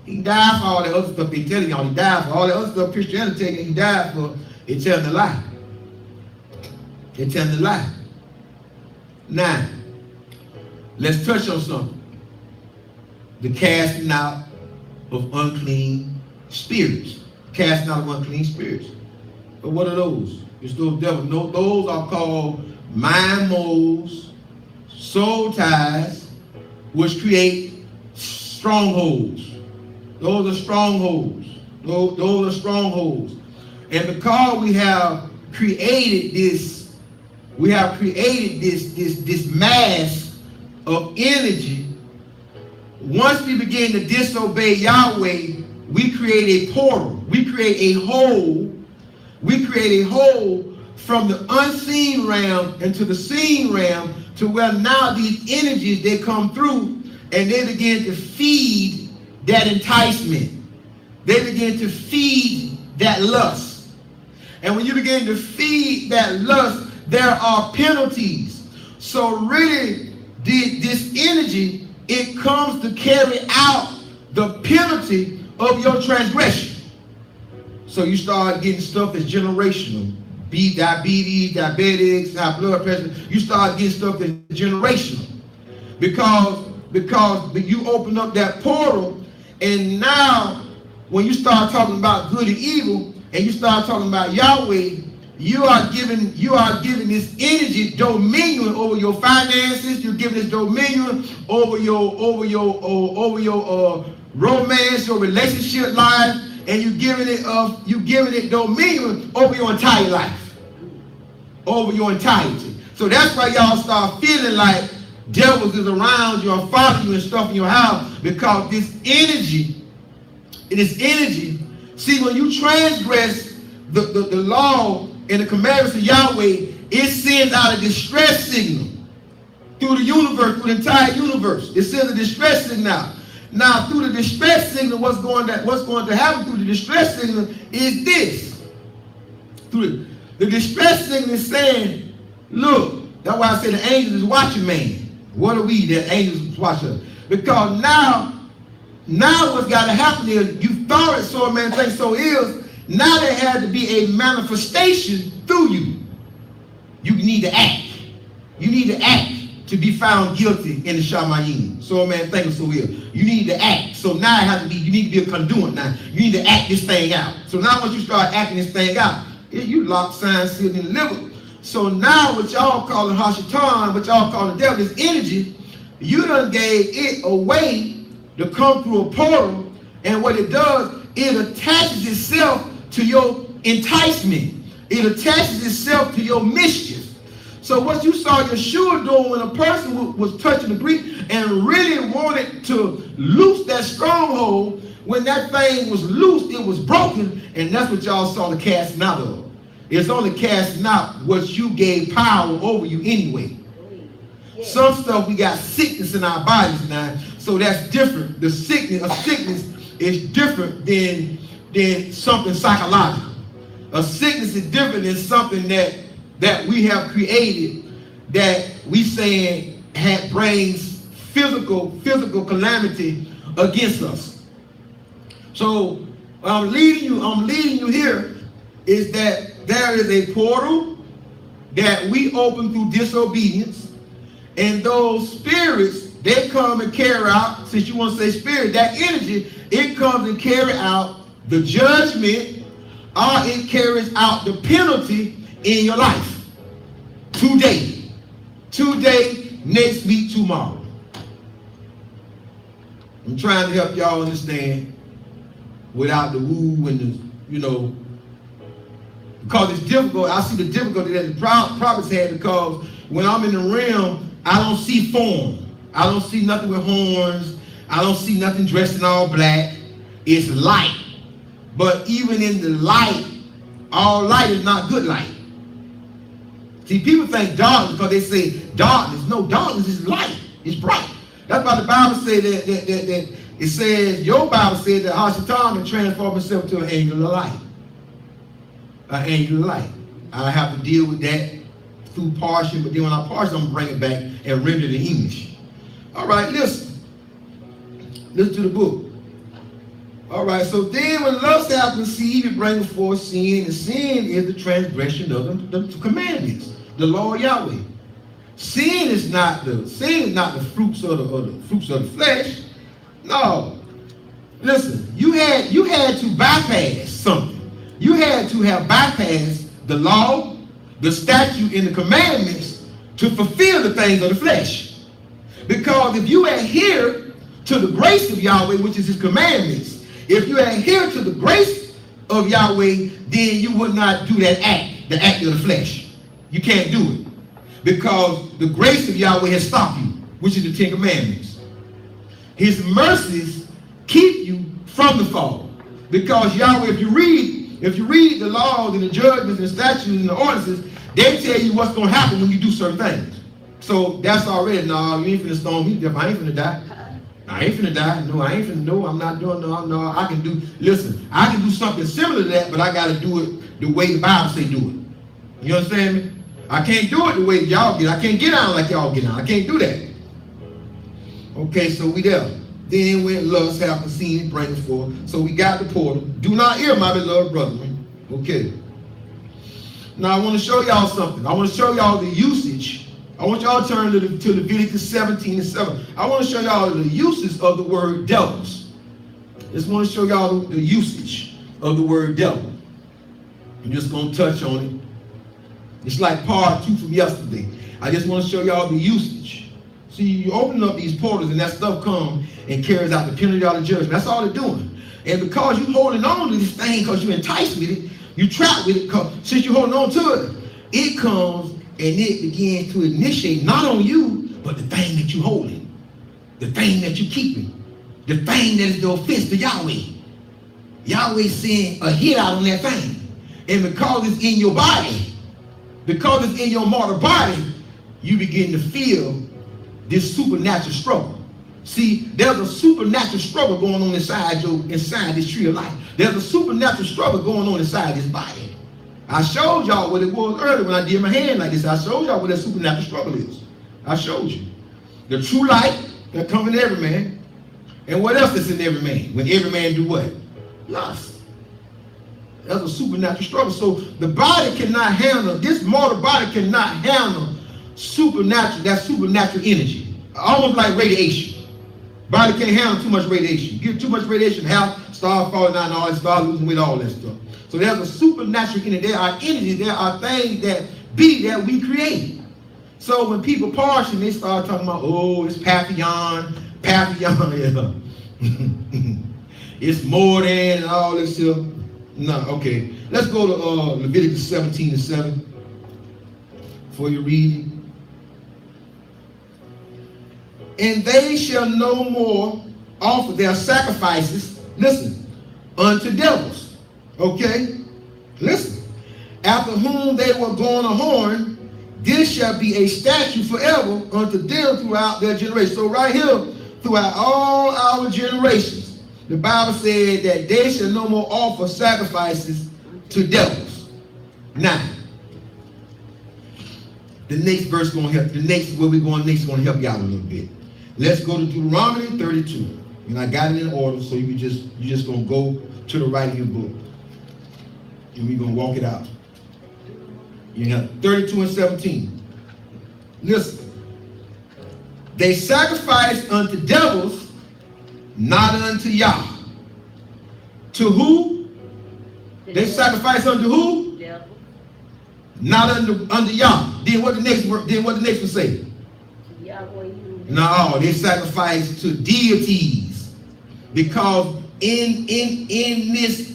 He died for all the other stuff they telling y'all. He died for all the other stuff Christianity taking. He died for eternal life. Eternal life. Now, let's touch on something. The casting out of unclean spirits. Casting out of unclean spirits. But what are those? It's those devils. No, those are called mind molds, soul ties, which create strongholds. Those are strongholds. Those are strongholds. And because we have created this mass of energy, once we begin to disobey Yahweh, we create a portal. We create a hole. We create a hole from the unseen realm into the seen realm, to where now these energies, they come through and they begin to feed that enticement. They begin to feed that lust. And when you begin to feed that lust, there are penalties. So really, this energy, it comes to carry out the penalty of your transgression. So you start getting stuff that's generational. Diabetes, diabetics, high blood pressure. You start getting stuff that's generational. Because you open up that portal, and now when you start talking about good and evil, and you start talking about Yahweh, you are giving this energy dominion over your finances. You're giving this dominion over your romance, your relationship life, and you're giving it dominion over your entire life, over your entirety. So that's why y'all start feeling like devils is around you and following you and stuff in your house, because this energy. See, when you transgress the law and the commandments of Yahweh, it sends out a distress signal through the universe, through the entire universe. It sends a distress signal. Now, through the distress signal, what's going to happen through the distress signal is this. Through the distress signal is saying, look, that's why I say the angels is watching, man. What are we that angels watch us? Because now what's got to happen is you thought it so, man, think so is. Now there had to be a manifestation through you. You need to act. You need to act to be found guilty in the Shamayim. So, man, think so is. You need to act. So now it has to be. You need to be a conduit now. You need to act this thing out. So now once you start acting this thing out, you lock, sign, seal, and deliver. So now what y'all calling Hashatan, what y'all calling the devil, this energy, you done gave it a way to come through a portal, and what it does, it attaches itself to your enticement. It attaches itself to your mischief. So what you saw Yeshua doing when a person was touching the Greek and really wanted to loose that stronghold, when that thing was loosed, it was broken, and that's what y'all saw the casting out of. It's only casting out what you gave power over you anyway. Some stuff, we got sickness in our bodies now, so that's different. The sickness is different than something psychological. A sickness is different than something that we have created, that we saying brings physical calamity against us. So what I'm leading you here is that there is a portal that we open through disobedience, and those spirits, they come and carry out, since you want to say spirit, that energy, it comes and carry out the judgment, or it carries out the penalty in your life. Today, next week, tomorrow. I'm trying to help y'all understand without the woo and the, because it's difficult. I see the difficulty that the prophets had, because when I'm in the realm, I don't see form. I don't see nothing with horns. I don't see nothing dressed in all black. It's light. But even in the light, all light is not good light. See, people think darkness because they say darkness. No, darkness is light. It's bright. That's why the Bible says that it says, your Bible says that Hashatan can transform himself to an angel of light. An angel of light. I have to deal with that through partial, but then when I partial, I'm going to bring it back and render it in English. All right, listen. Listen to the book. All right, so then when lust hath conceived, it brings forth sin, and sin is the transgression of the commandments, the law of Yahweh. Sin is not the fruits of the flesh. No. Listen, you had to bypass something. You had to have bypassed the law, the statute, and the commandments to fulfill the things of the flesh. Because if you adhere to the grace of Yahweh, which is his commandments, if you adhere to the grace of Yahweh, then you would not do that act, the act of the flesh. You can't do it. Because the grace of Yahweh has stopped you, which is the Ten Commandments. His mercies keep you from the fall. Because Yahweh, if you read the laws and the judgments and the statutes and the ordinances, they tell you what's going to happen when you do certain things. So that's already, no, you ain't finna stone me, I ain't finna die. I ain't finna die. No, I ain't finna, no, I'm not doing, no, I can do something similar to that, but I got to do it the way the Bible say do it. You understand me? I can't do it the way y'all get. I can't get on like y'all get on. I can't do that. Okay, so we there. Then when lust hath conceived, bring us forth. So we got the portal. Do not err, my beloved brethren. Okay. Now I want to show y'all something. I want to show y'all the usage. I want y'all to turn to Leviticus 17:7. I want to show y'all the uses of the word devils. Just want to show y'all the usage of the word devil. I'm just going to touch on it It's like part 2 from yesterday. I just want to show y'all the usage. See, you open up these portals and that stuff comes and carries out the penalty of the judgment. That's all they're doing. And because you're holding on to this thing because you're enticed with it, you trapped with it, because since you're holding on to it, it comes and it begins to initiate not on you, but the thing that you're holding, the thing that you're keeping, the thing that is the offense to Yahweh. Yahweh send a hit out on that thing. And because it's in your body, because it's in your mortal body, you begin to feel this supernatural struggle. See, there's a supernatural struggle going on inside this tree of life. There's a supernatural struggle going on inside this body. I showed y'all what it was earlier when I did my hand like this. I showed y'all what that supernatural struggle is. I showed you. The true light that comes in every man. And what else is in every man? When every man do what? Lust. That's a supernatural struggle. So the body cannot handle, this mortal body cannot handle that supernatural energy. Almost like radiation. Body can't handle too much radiation. Give too much radiation, health, start falling out and all that, start losing weight, all that stuff. So there's a supernatural energy. There are energies, there are things that we create. So when people portion, they start talking about, oh, it's Papillon, yeah. It's more than and all this stuff. No, okay. Let's go to Leviticus 17:7 for your reading. And they shall no more offer their sacrifices, listen, unto devils. Okay? Listen. After whom they were going a horn, this shall be a statute forever unto them throughout their generations. So right here, throughout all our generations, the Bible said that they shall no more offer sacrifices to devils. Now, the next verse going to help. Where we're going next is going to help you out a little bit. Let's go to Deuteronomy 32. And I got it in order, so you're just going to go to the right of your book. And we're going to walk it out. You have 32:17. Listen. They sacrifice unto devils, not unto Yah. To who? They sacrifice unto who? Devil. Not unto Yah. Then what the next one say? Yahweh. No, they sacrifice to deities. Because in this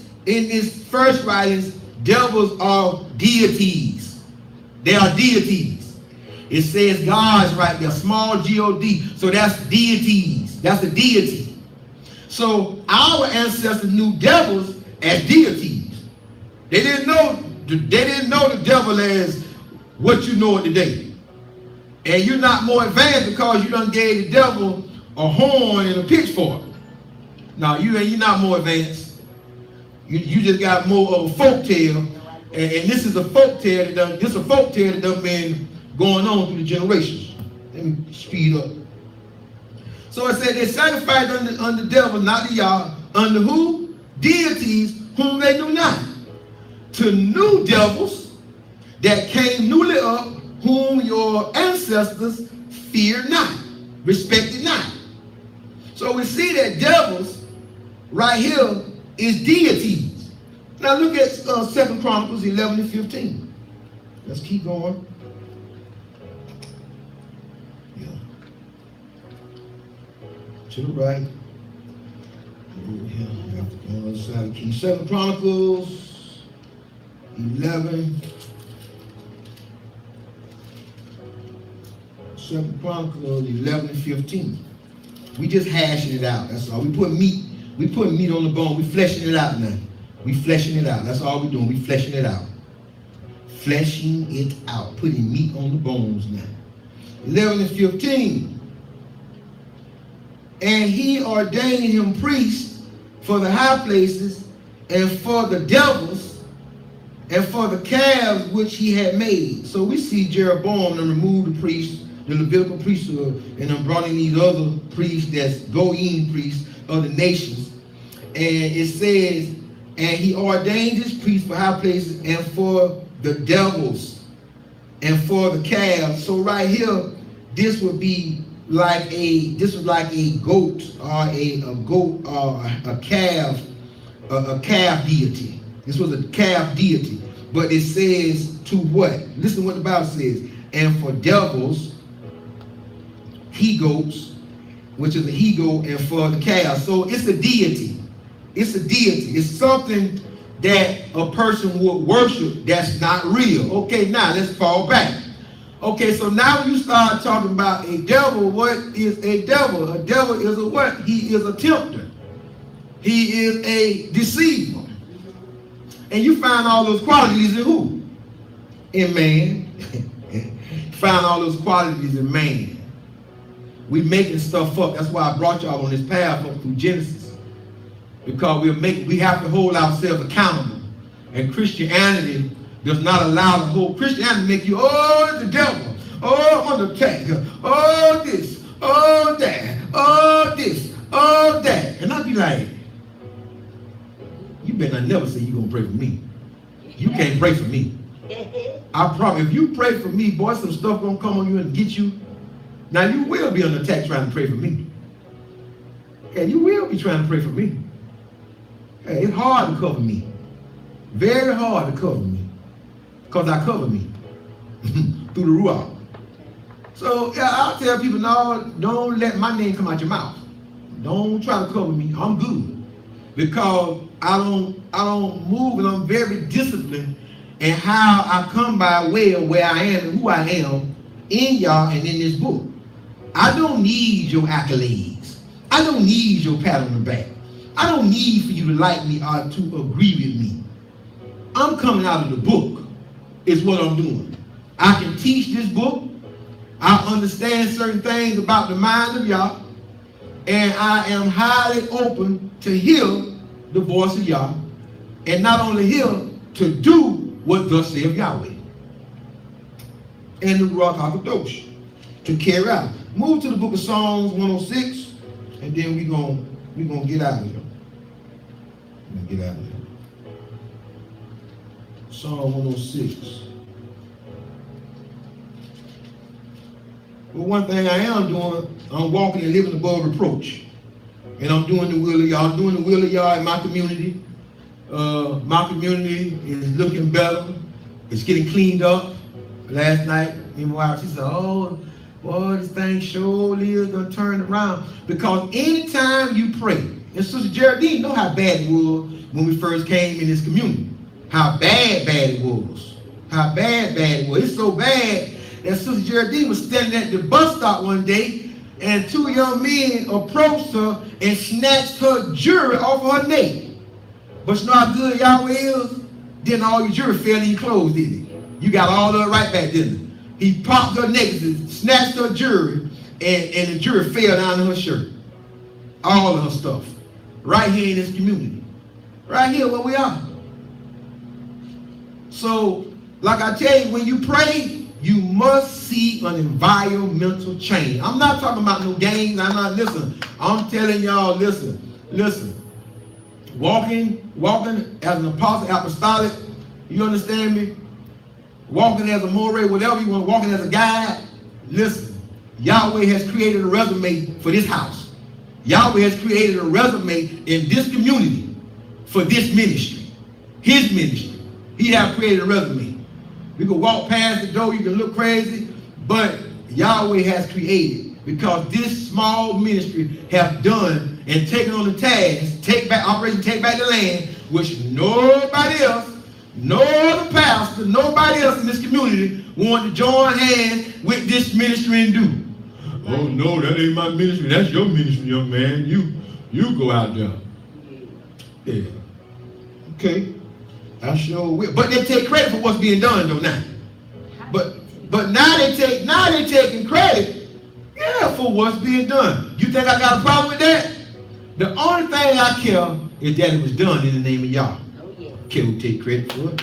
first writings, devils are deities. They are deities. It says gods right there, small G-O-D. So that's deities. That's a deity. So our ancestors knew devils as deities. They didn't know the devil as what you know it today. And you're not more advanced because you done gave the devil a horn and a pitchfork. No, you're not more advanced. You just got more of a folk tale. And this is a folk tale that done been going on through the generations. Let me speed up. So it said they sacrificed unto the devil, not to Yah, unto who? Deities whom they knew not. To new devils that came newly up, whom your ancestors feared not, respected not. So we see that devils right here is deities. Now look at 2 Chronicles 11:15. Let's keep going. Yeah. To the right. On the side of the key. 2 Chronicles 11. 2 Chronicles 11:15. We just hashing it out. That's all. We put meat on the bone. We fleshing it out now. We fleshing it out. That's all we're doing. We fleshing it out. Fleshing it out. Putting meat on the bones now. 11:15. And he ordained him priest for the high places and for the devils and for the calves which he had made. So we see Jeroboam and remove the priests, the Levitical priesthood, and then brought in these other priests that's Goyim priests of the nations. And it says, and he ordained his priests for high places and for the devils and for the calves. So right here, this would be like a goat or a calf deity. This was a calf deity. But it says to what? Listen to what the Bible says. And for devils, he-goats, which is a he-goat, and for the calf. So it's a deity. It's a deity. It's something that a person would worship that's not real. Okay, now let's fall back. Okay, so now you start talking about a devil. What is a devil? A devil is a what? He is a tempter. He is a deceiver. And you find all those qualities in who? In man. Find all those qualities in man. We making stuff up. That's why I brought y'all on this path up through Genesis. Because we have to hold ourselves accountable. And Christianity does not allow the whole Christianity to make you, oh, it's the devil. Oh, I'm under attack. Oh, this. Oh, that. Oh, this. Oh, that. And I'll be like, you better not never say you're going to pray for me. You can't pray for me. I promise. If you pray for me, boy, some stuff going to come on you and get you. Now, you will be under attack trying to pray for me. And you will be trying to pray for me. Hey, it's hard to cover me. Very hard to cover me. Because I cover me through the Ruach. So yeah, I'll tell people, no, don't let my name come out your mouth. Don't try to cover me. I'm good. Because I don't move, and I'm very disciplined in how I come by way of where I am and who I am in y'all and in this book. I don't need your accolades. I don't need your pat on the back. I don't need for you to like me or to agree with me. I'm coming out of the book. Is what I'm doing. I can teach this book. I understand certain things about the mind of Yah, and I am highly open to hear the voice of Yah, and not only hear, to do what thus saith Yahweh. And the Ruach HaKadosh to carry out. Move to the book of Psalms 106, and then we're gonna get out of here. We're gonna get out of here. Psalm 106. But one thing I am doing, I'm walking and living above reproach. And I'm doing the will of y'all. I'm doing the will of y'all in my community. My community is looking better. It's getting cleaned up. Last night, my wife, she said, oh, boy, this thing surely is going to turn around. Because anytime you pray, and Sister Geraldine know how bad it was when we first came in this community. How bad it was. How bad it was. It's so bad that Sister Geraldine was standing at the bus stop one day, and two young men approached her and snatched her jewelry off of her neck. But you know how good Yahweh is? Then all your jewelry fell in your clothes, didn't it? You got all of it right back, didn't it? He popped her necklaces, snatched her jewelry, and the jewelry fell down in her shirt. All of her stuff. Right here in this community. Right here where we are. So, like I tell you, when you pray, you must see an environmental change. I'm not talking about no games. Listen. I'm telling y'all, listen. Walking as an apostle, apostolic, you understand me? Walking as a moray, whatever you want, walking as a guide. Listen, Yahweh has created a resume for this house. Yahweh has created a resume in this community for this ministry. His ministry. He have created a resume. You can walk past the door, you can look crazy, but Yahweh has created, because this small ministry have done and taken on the task, Operation Take Back the Land, which nobody else, no other pastor, nobody else in this community wanted to join hands with this ministry and do. Oh no, that ain't my ministry. That's your ministry, young man. You go out there. Yeah. Okay. I sure will. But they take credit for what's being done though now. But now they taking credit, yeah, for what's being done. You think I got a problem with that? The only thing I care is that it was done in the name of Yah. Care who take credit for it?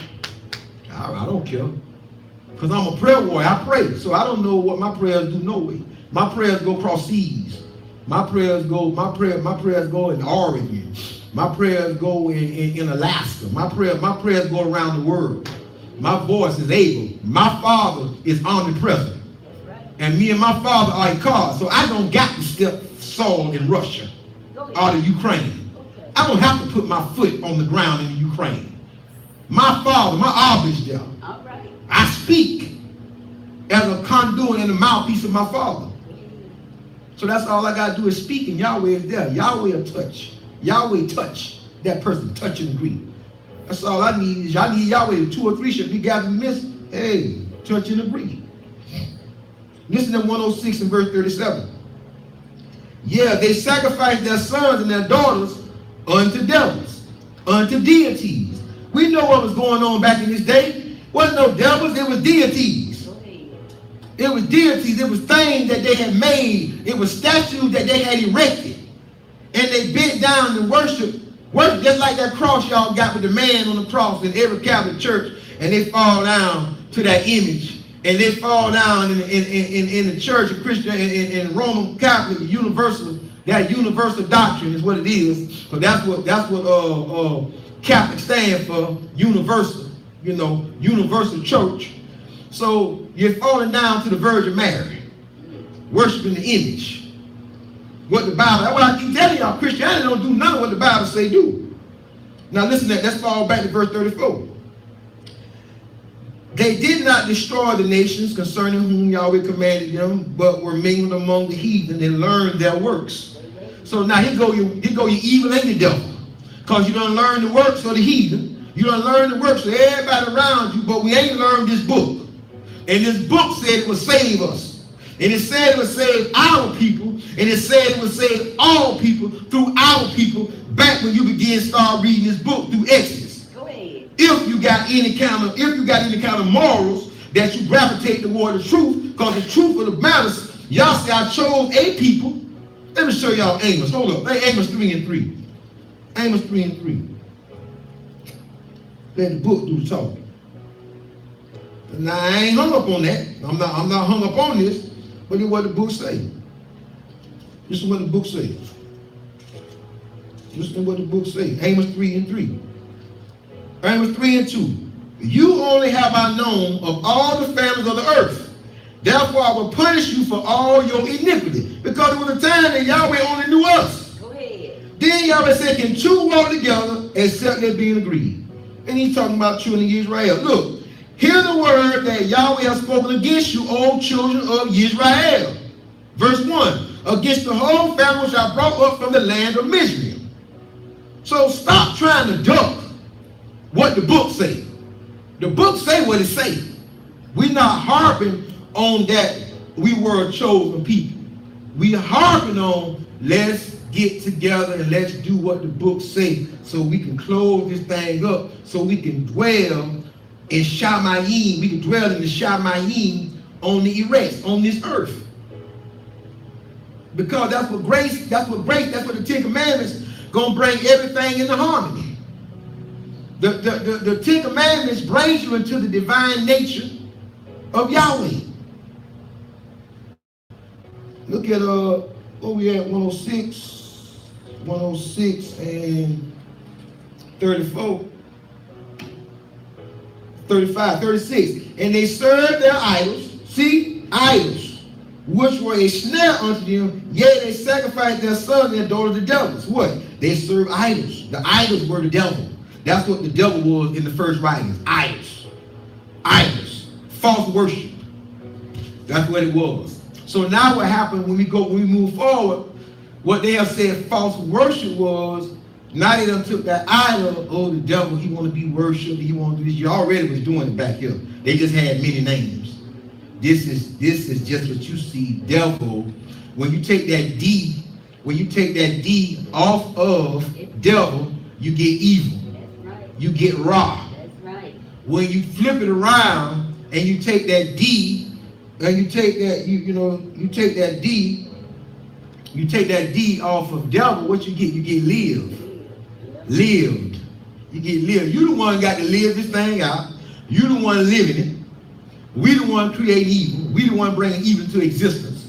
I don't care. Because I'm a prayer warrior. I pray. So I don't know what my prayers do no way. My prayers go across seas. My prayers go in Oregon. My prayers go in Alaska. My prayers go around the world. My voice is able. My Father is omnipresent. And me and my Father are in cars. So I don't got to step Saul in Russia or the Ukraine. I don't have to put my foot on the ground in the Ukraine. My Father, my Abba is there. All right. I speak as a conduit and a mouthpiece of my Father. So that's all I got to do is speak, and Yahweh is there. Yahweh will touch. Yahweh touch that person, touch and agree. That's all I need. I need Yahweh. 2 or 3 should be gathered in this. Hey, touch and agree. Listen to 106 and verse 37. Yeah, they sacrificed their sons and their daughters unto devils, unto deities. We know what was going on back in this day. Wasn't no devils, it was deities. It was deities, it was things that they had made. It was statues that they had erected. And they bent down and worship just like that cross y'all got with the man on the cross in every Catholic church. And they fall down to that image. And they fall down in the church of Christian, in Roman Catholic, universal. That universal doctrine is what it is. So that's what Catholic stand for, universal. You know, universal church. So you're falling down to the Virgin Mary, worshiping the image. What the Bible, that's what I keep telling y'all, Christianity don't do none of what the Bible say do. Now listen to that, let's fall back to verse 34. They did not destroy the nations concerning whom Yahweh commanded them, but were mingled among the heathen and learned their works. So now here go your evil and the devil. Because you don't learn the works of the heathen. You don't learn the works of everybody around you, but we ain't learned this book. And this book said it would save us. And it said it would save our people. And it said it would save all people through our people back when you begin to start reading this book through Exodus. Go ahead. If you got any kind of morals that you gravitate toward the truth, because the truth of the matter, y'all say I chose a people. Let me show y'all Amos. Hold up. Amos 3 and 3. Amos 3 and 3. Let the book do the talking. Now I ain't hung up on that. I'm not hung up on this, but it's what the book say. This is what the book says. Listen to what the book says. Amos 3 and 3. Amos 3 and 2. You only have I known of all the families of the earth. Therefore I will punish you for all your iniquity. Because it was a time that Yahweh only knew us. Go ahead. Then Yahweh said, can two walk together except they being agreed? And he's talking about children of Israel. Look, hear the word that Yahweh has spoken against you, O children of Israel. Verse 1. Against the whole family which I brought up from the land of Mizraim. So stop trying to duck what the book says. The book say what it say. We're not harping on that we were a chosen people. We harping on let's get together and let's do what the book say so we can close this thing up, so we can dwell in Shamayim. We can dwell in the Shamayim on the erect, on this earth. Because that's what the 10 Commandments gonna bring everything into harmony. The 10 Commandments brings you into the divine nature of Yahweh. Look at where we at, 106 and 34, 35, 36. And they served their idols, see, idols, which were a snare unto them, yet they sacrificed their sons and their daughters to devils. What? They served idols. The idols were the devil. That's what the devil was in the first writings. Idols. Idols. False worship. That's what it was. So now what happened when we move forward, what they have said false worship was, now they done took that idol, oh, the devil, he want to be worshipped, he want to do this. You already was doing it back here. They just had many names. This is just what you see, devil. When you take that D, off of devil, you get evil. You get raw. That's right. When you flip it around and you take that D, and you take that, you take that D off of devil, what you get? You get lived. Lived. You get lived. You the one got to live this thing out. You the one living it. We the one creating evil. We the one bringing evil into existence.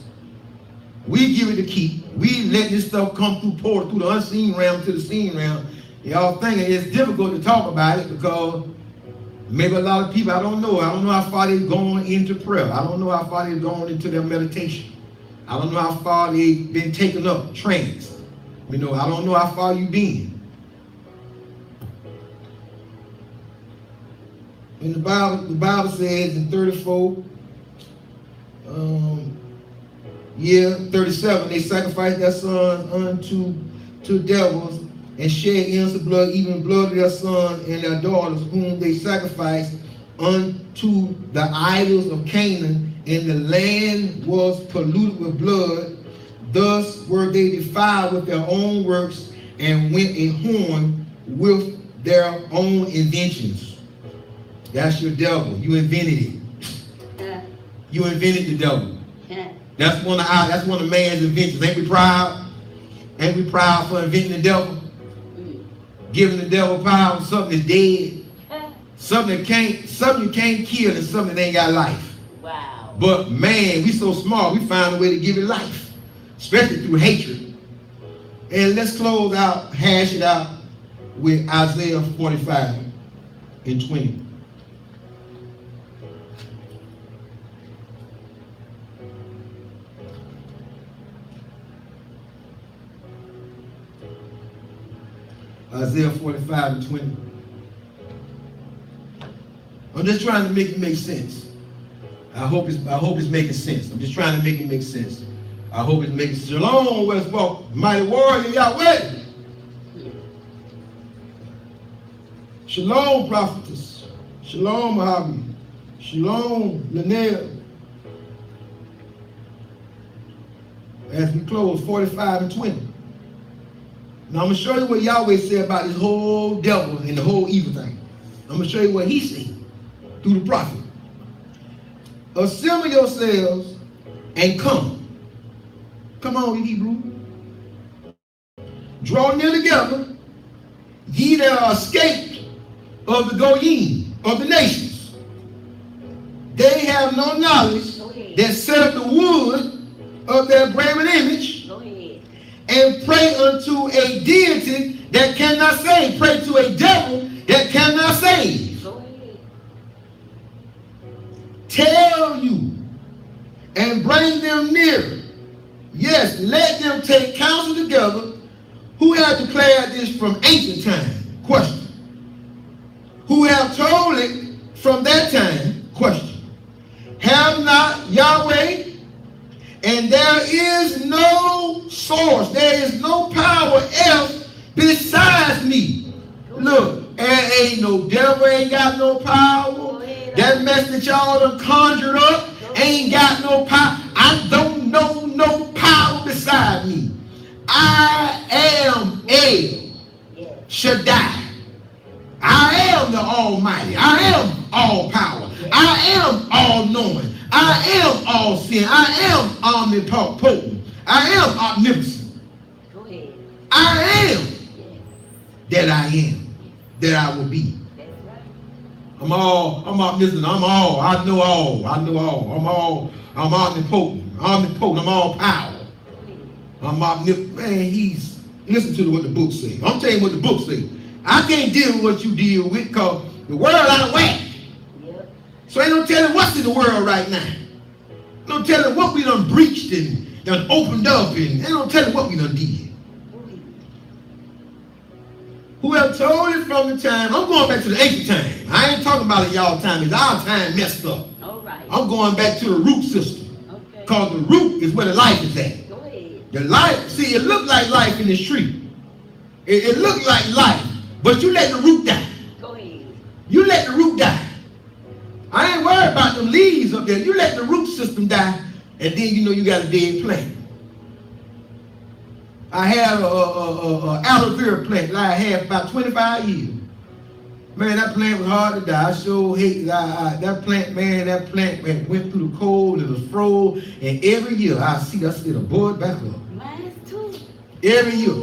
We give it the key. We let this stuff come through portal, through the unseen realm to the seen realm. Y'all thinking it's difficult to talk about it because maybe a lot of people, I don't know how far they've gone into prayer. I don't know how far they've gone into their meditation. I don't know how far they've been taken up, trance. I don't know how far you've been. And the Bible says in 34, 37, they sacrificed their sons unto devils and shed innocent blood, even blood of their sons and their daughters, whom they sacrificed unto the idols of Canaan, and the land was polluted with blood. Thus were they defiled with their own works, and went a horn with their own inventions. That's your devil. You invented it. You invented the devil. That's one of man's inventions. Ain't we proud? Ain't we proud for inventing the devil? Giving the devil power, something that's dead, something you can't kill, and something that ain't got life. Wow. But man, we so smart, we find a way to give it life, especially through hatred. And let's close out, hash it out with Isaiah 45 and 20. Isaiah 45 and 20. I'm just trying to make it make sense. I hope it's making sense. I'm just trying to make it make sense. I hope it's making sense. Shalom, Westwalk, mighty warrior Yahweh. Shalom, prophetess. Shalom, Mojave. Shalom, Linnell. As we close, 45 and 20. Now I'm going to show you what Yahweh said about this whole devil and the whole evil thing. I'm going to show you what he said through the prophet. Assemble yourselves and come. Come on, you Hebrew. Draw near together, ye that are escaped of the Goyim, of the nations. They have no knowledge that set up the wood of their graven image, and pray unto a deity that cannot save. Pray to a devil that cannot save. Tell you and bring them near. Yes, let them take counsel together. Who have declared this from ancient time? Question. Who have told it from that time? Question. Have not Yahweh? And there is no source, there is no power else besides me. Look, there ain't no devil, ain't got no power. That mess that y'all done conjured up ain't got no power. I don't know no power beside me. I am El Shaddai. I am the Almighty. I am all power. I am all knowing. I am all sin. I am omnipotent. I am omnipotent. Go ahead. I am that I am, that I will be. That's right. I'm omnipotent. I know all. I'm omnipotent. I'm all power. I'm omnipotent. Man, listen to what the book says. I'm telling you what the book says. I can't deal with what you deal with because the world out of whack. Yep. So ain't no telling what's in the world right now. No telling what we done breached and done opened up, and ain't no telling what we done did. Who have told it from the time, I'm going back to the ancient time. I ain't talking about it y'all time, it's our time messed up. All right. I'm going back to the root system. Okay. Because the root is where the life is at. Go ahead. The life, see, it looked like life in this tree. It looked like life, but you let the root die. Go ahead. You let the root die. I ain't worried about the leaves up there. You let the root system die, and then you know you got a dead plant. I had a aloe vera plant that I had for about 25 years. Man, that plant was hard to die. I sure hate that plant, man. That plant went through the cold and the froze, and every year I see a bud back up. Mine too. Every year.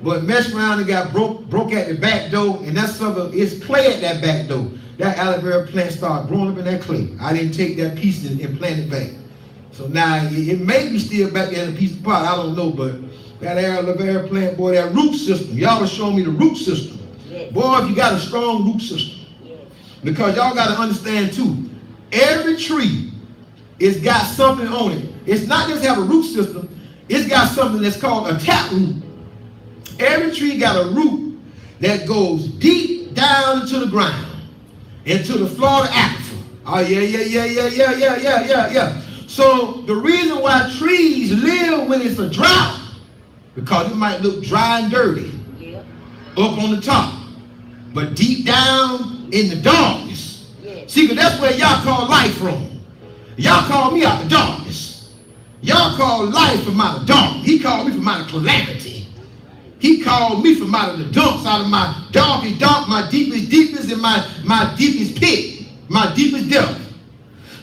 But messed around and got broke at the back door, and that sucker is clay at that back door. That aloe vera plant started growing up in that clay. I didn't take that piece and plant it back. So now it may be still back there in a piece of pot. I don't know, but that aloe vera plant, boy, that root system. Y'all was showing me the root system. Yes. Boy, if you got a strong root system. Yes. Because y'all got to understand too, every tree, it's got something on it. It's not just have a root system, it's got something that's called a tap root. Every tree got a root that goes deep down into the ground. into the Florida aquifer. Oh, yeah. So the reason why trees live when it's a drought, because it might look dry and dirty up on the top, but deep down in the darkness. See, because that's where y'all call life from. Y'all call me out of darkness. Y'all call life from out of darkness. He called me from out of calamity. He called me from out of the dumps, out of my darkest dark, my deepest, and my deepest pit, my deepest depth.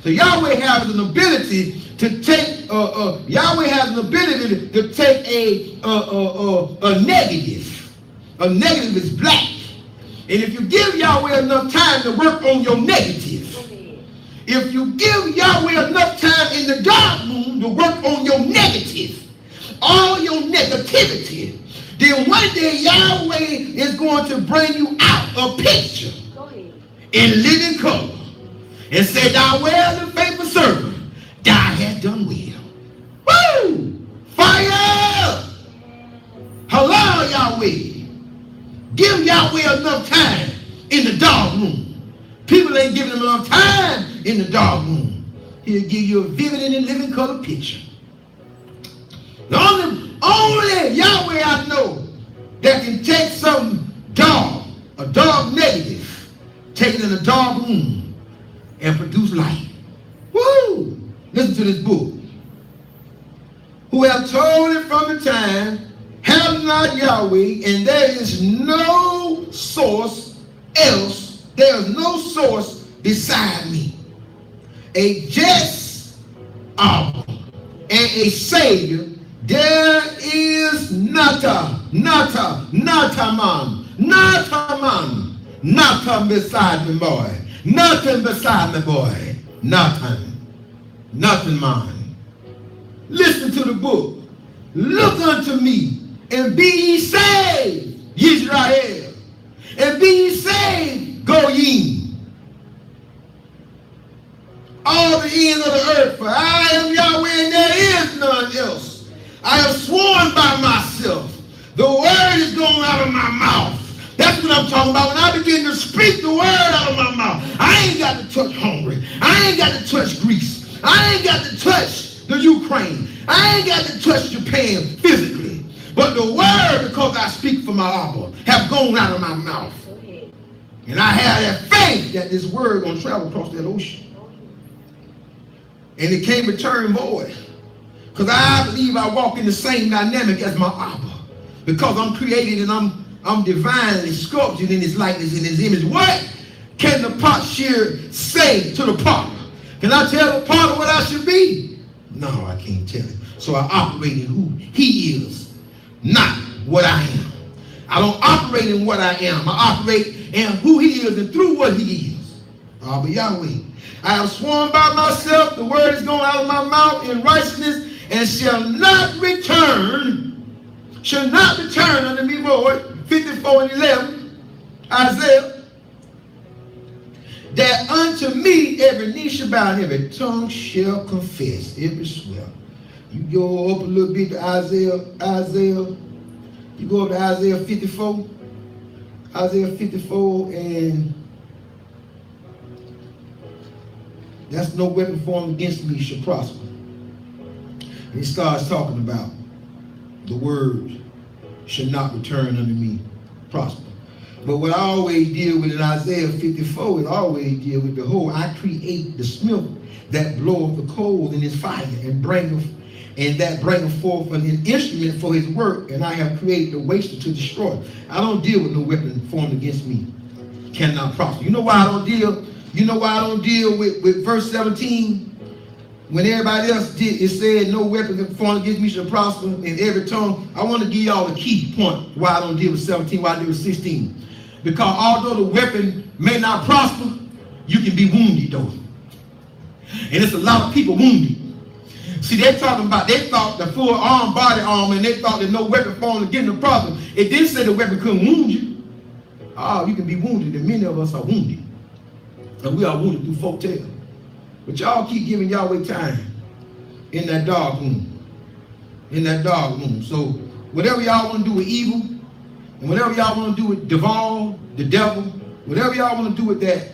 So Yahweh has an ability to take, Yahweh has an ability to take a negative. A negative is black. And if you give Yahweh enough time to work on your negative, if you give Yahweh enough time in the dark room to work on your negative, all your negativity, then one day Yahweh is going to bring you out a picture in living color and say, thou well and faithful servant, thou hast done well. Woo! Fire! Hello, Yahweh. Give Yahweh enough time in the dark room. People ain't giving him enough time in the dark room. He'll give you a vivid and living color picture. The only Yahweh I know that can take something dark, a dark negative, take it in a dark room and produce light. Woo! Listen to this book. Who have told it from the time, have not Yahweh, and there is no source else, there is no source beside me. A just and a Savior, there is nata beside me, boy. Nothing beside me, boy. Nothing mine. Listen to the book. Look unto me and be ye saved, Israel, and be ye saved, Goyim, all the ends of the earth, for I am Yahweh and there is none else. I have sworn by myself. The word is going out of my mouth. That's what I'm talking about. When I begin to speak the word out of my mouth, I ain't got to touch Hungary. I ain't got to touch Greece. I ain't got to touch the Ukraine. I ain't got to touch Japan physically. But the word, because I speak from my Abba, have gone out of my mouth. And I have that faith that this word going to travel across that ocean. And it can't return void. Because I believe I walk in the same dynamic as my Abba. Because I'm created and I'm divinely sculpted in his likeness and his image. What can the potsherd say to the potter? Can I tell the potter what I should be? No, I can't tell it. So I operate in who he is, not what I am. I don't operate in what I am. I operate in who he is and through what he is. Abba Yahweh. I have sworn by myself, the word is going out of my mouth in righteousness, and shall not return unto me void. 54:11, Isaiah. That unto me every knee shall bow and every tongue shall confess, every swear. You go up a little bit to Isaiah. You go up to Isaiah 54. Isaiah 54, and that's no weapon formed against me shall prosper. And he starts talking about the word shall not return unto me prosper. But what I always deal with in Isaiah 54 is always deal with the whole. I create the smith that bloweth the coals in his fire and bringeth forth an instrument for his work, and I have created the waster to destroy. I don't deal with no weapon formed against me cannot prosper. You know why I don't deal? You know why I don't deal with verse 17? When everybody else did, it said no weapon formed against me shall prosper in every tongue. I want to give y'all a key point why I don't deal with 17, why I deal with 16. Because although the weapon may not prosper, you can be wounded though. And it's a lot of people wounded. See, they thought the full arm, body armor, and they thought that no weapon formed against them prosper. It didn't say the weapon couldn't wound you. Oh, you can be wounded, and many of us are wounded. And we are wounded through folk tale. But y'all keep giving Yahweh time in that dark room. In that dark room. So whatever y'all want to do with evil, and whatever y'all want to do with Duval, the devil, whatever y'all want to do with that,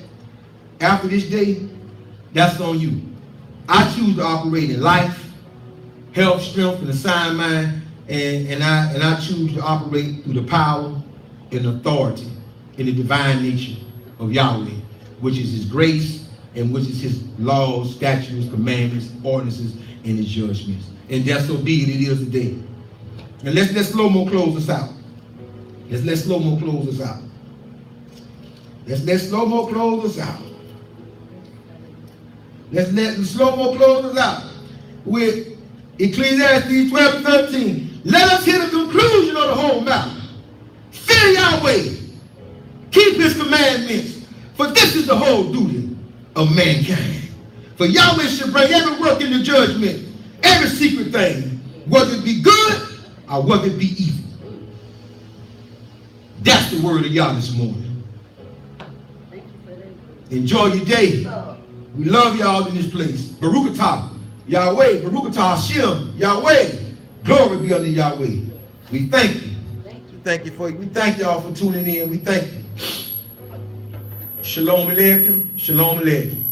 after this day, that's on you. I choose to operate in life, health, strength, and a sound mind, and I choose to operate through the power and authority in the divine nature of Yahweh, which is his grace and which is his laws, statutes, commandments, ordinances, and his judgments. And that's so be it is today. And let's let slow-mo close us out. Let's let slow-mo close us out. Let's let slow-mo close us out. Let's let the slow-mo close us out with Ecclesiastes 12 and 13. Let us hear the conclusion of the whole matter. Fear Yahweh. Keep his commandments. For this is the whole duty of mankind. For Yahweh should bring every work into judgment, every secret thing, whether it be good or whether it be evil. That's the word of Yah this morning. Enjoy your day. We love y'all in this place. Baruch atah Yahweh, Baruch atah Hashem, Yahweh. Glory be unto Yahweh. We thank you. We thank y'all for tuning in. We thank you. Shalom Aleichem. Shalom Aleichem.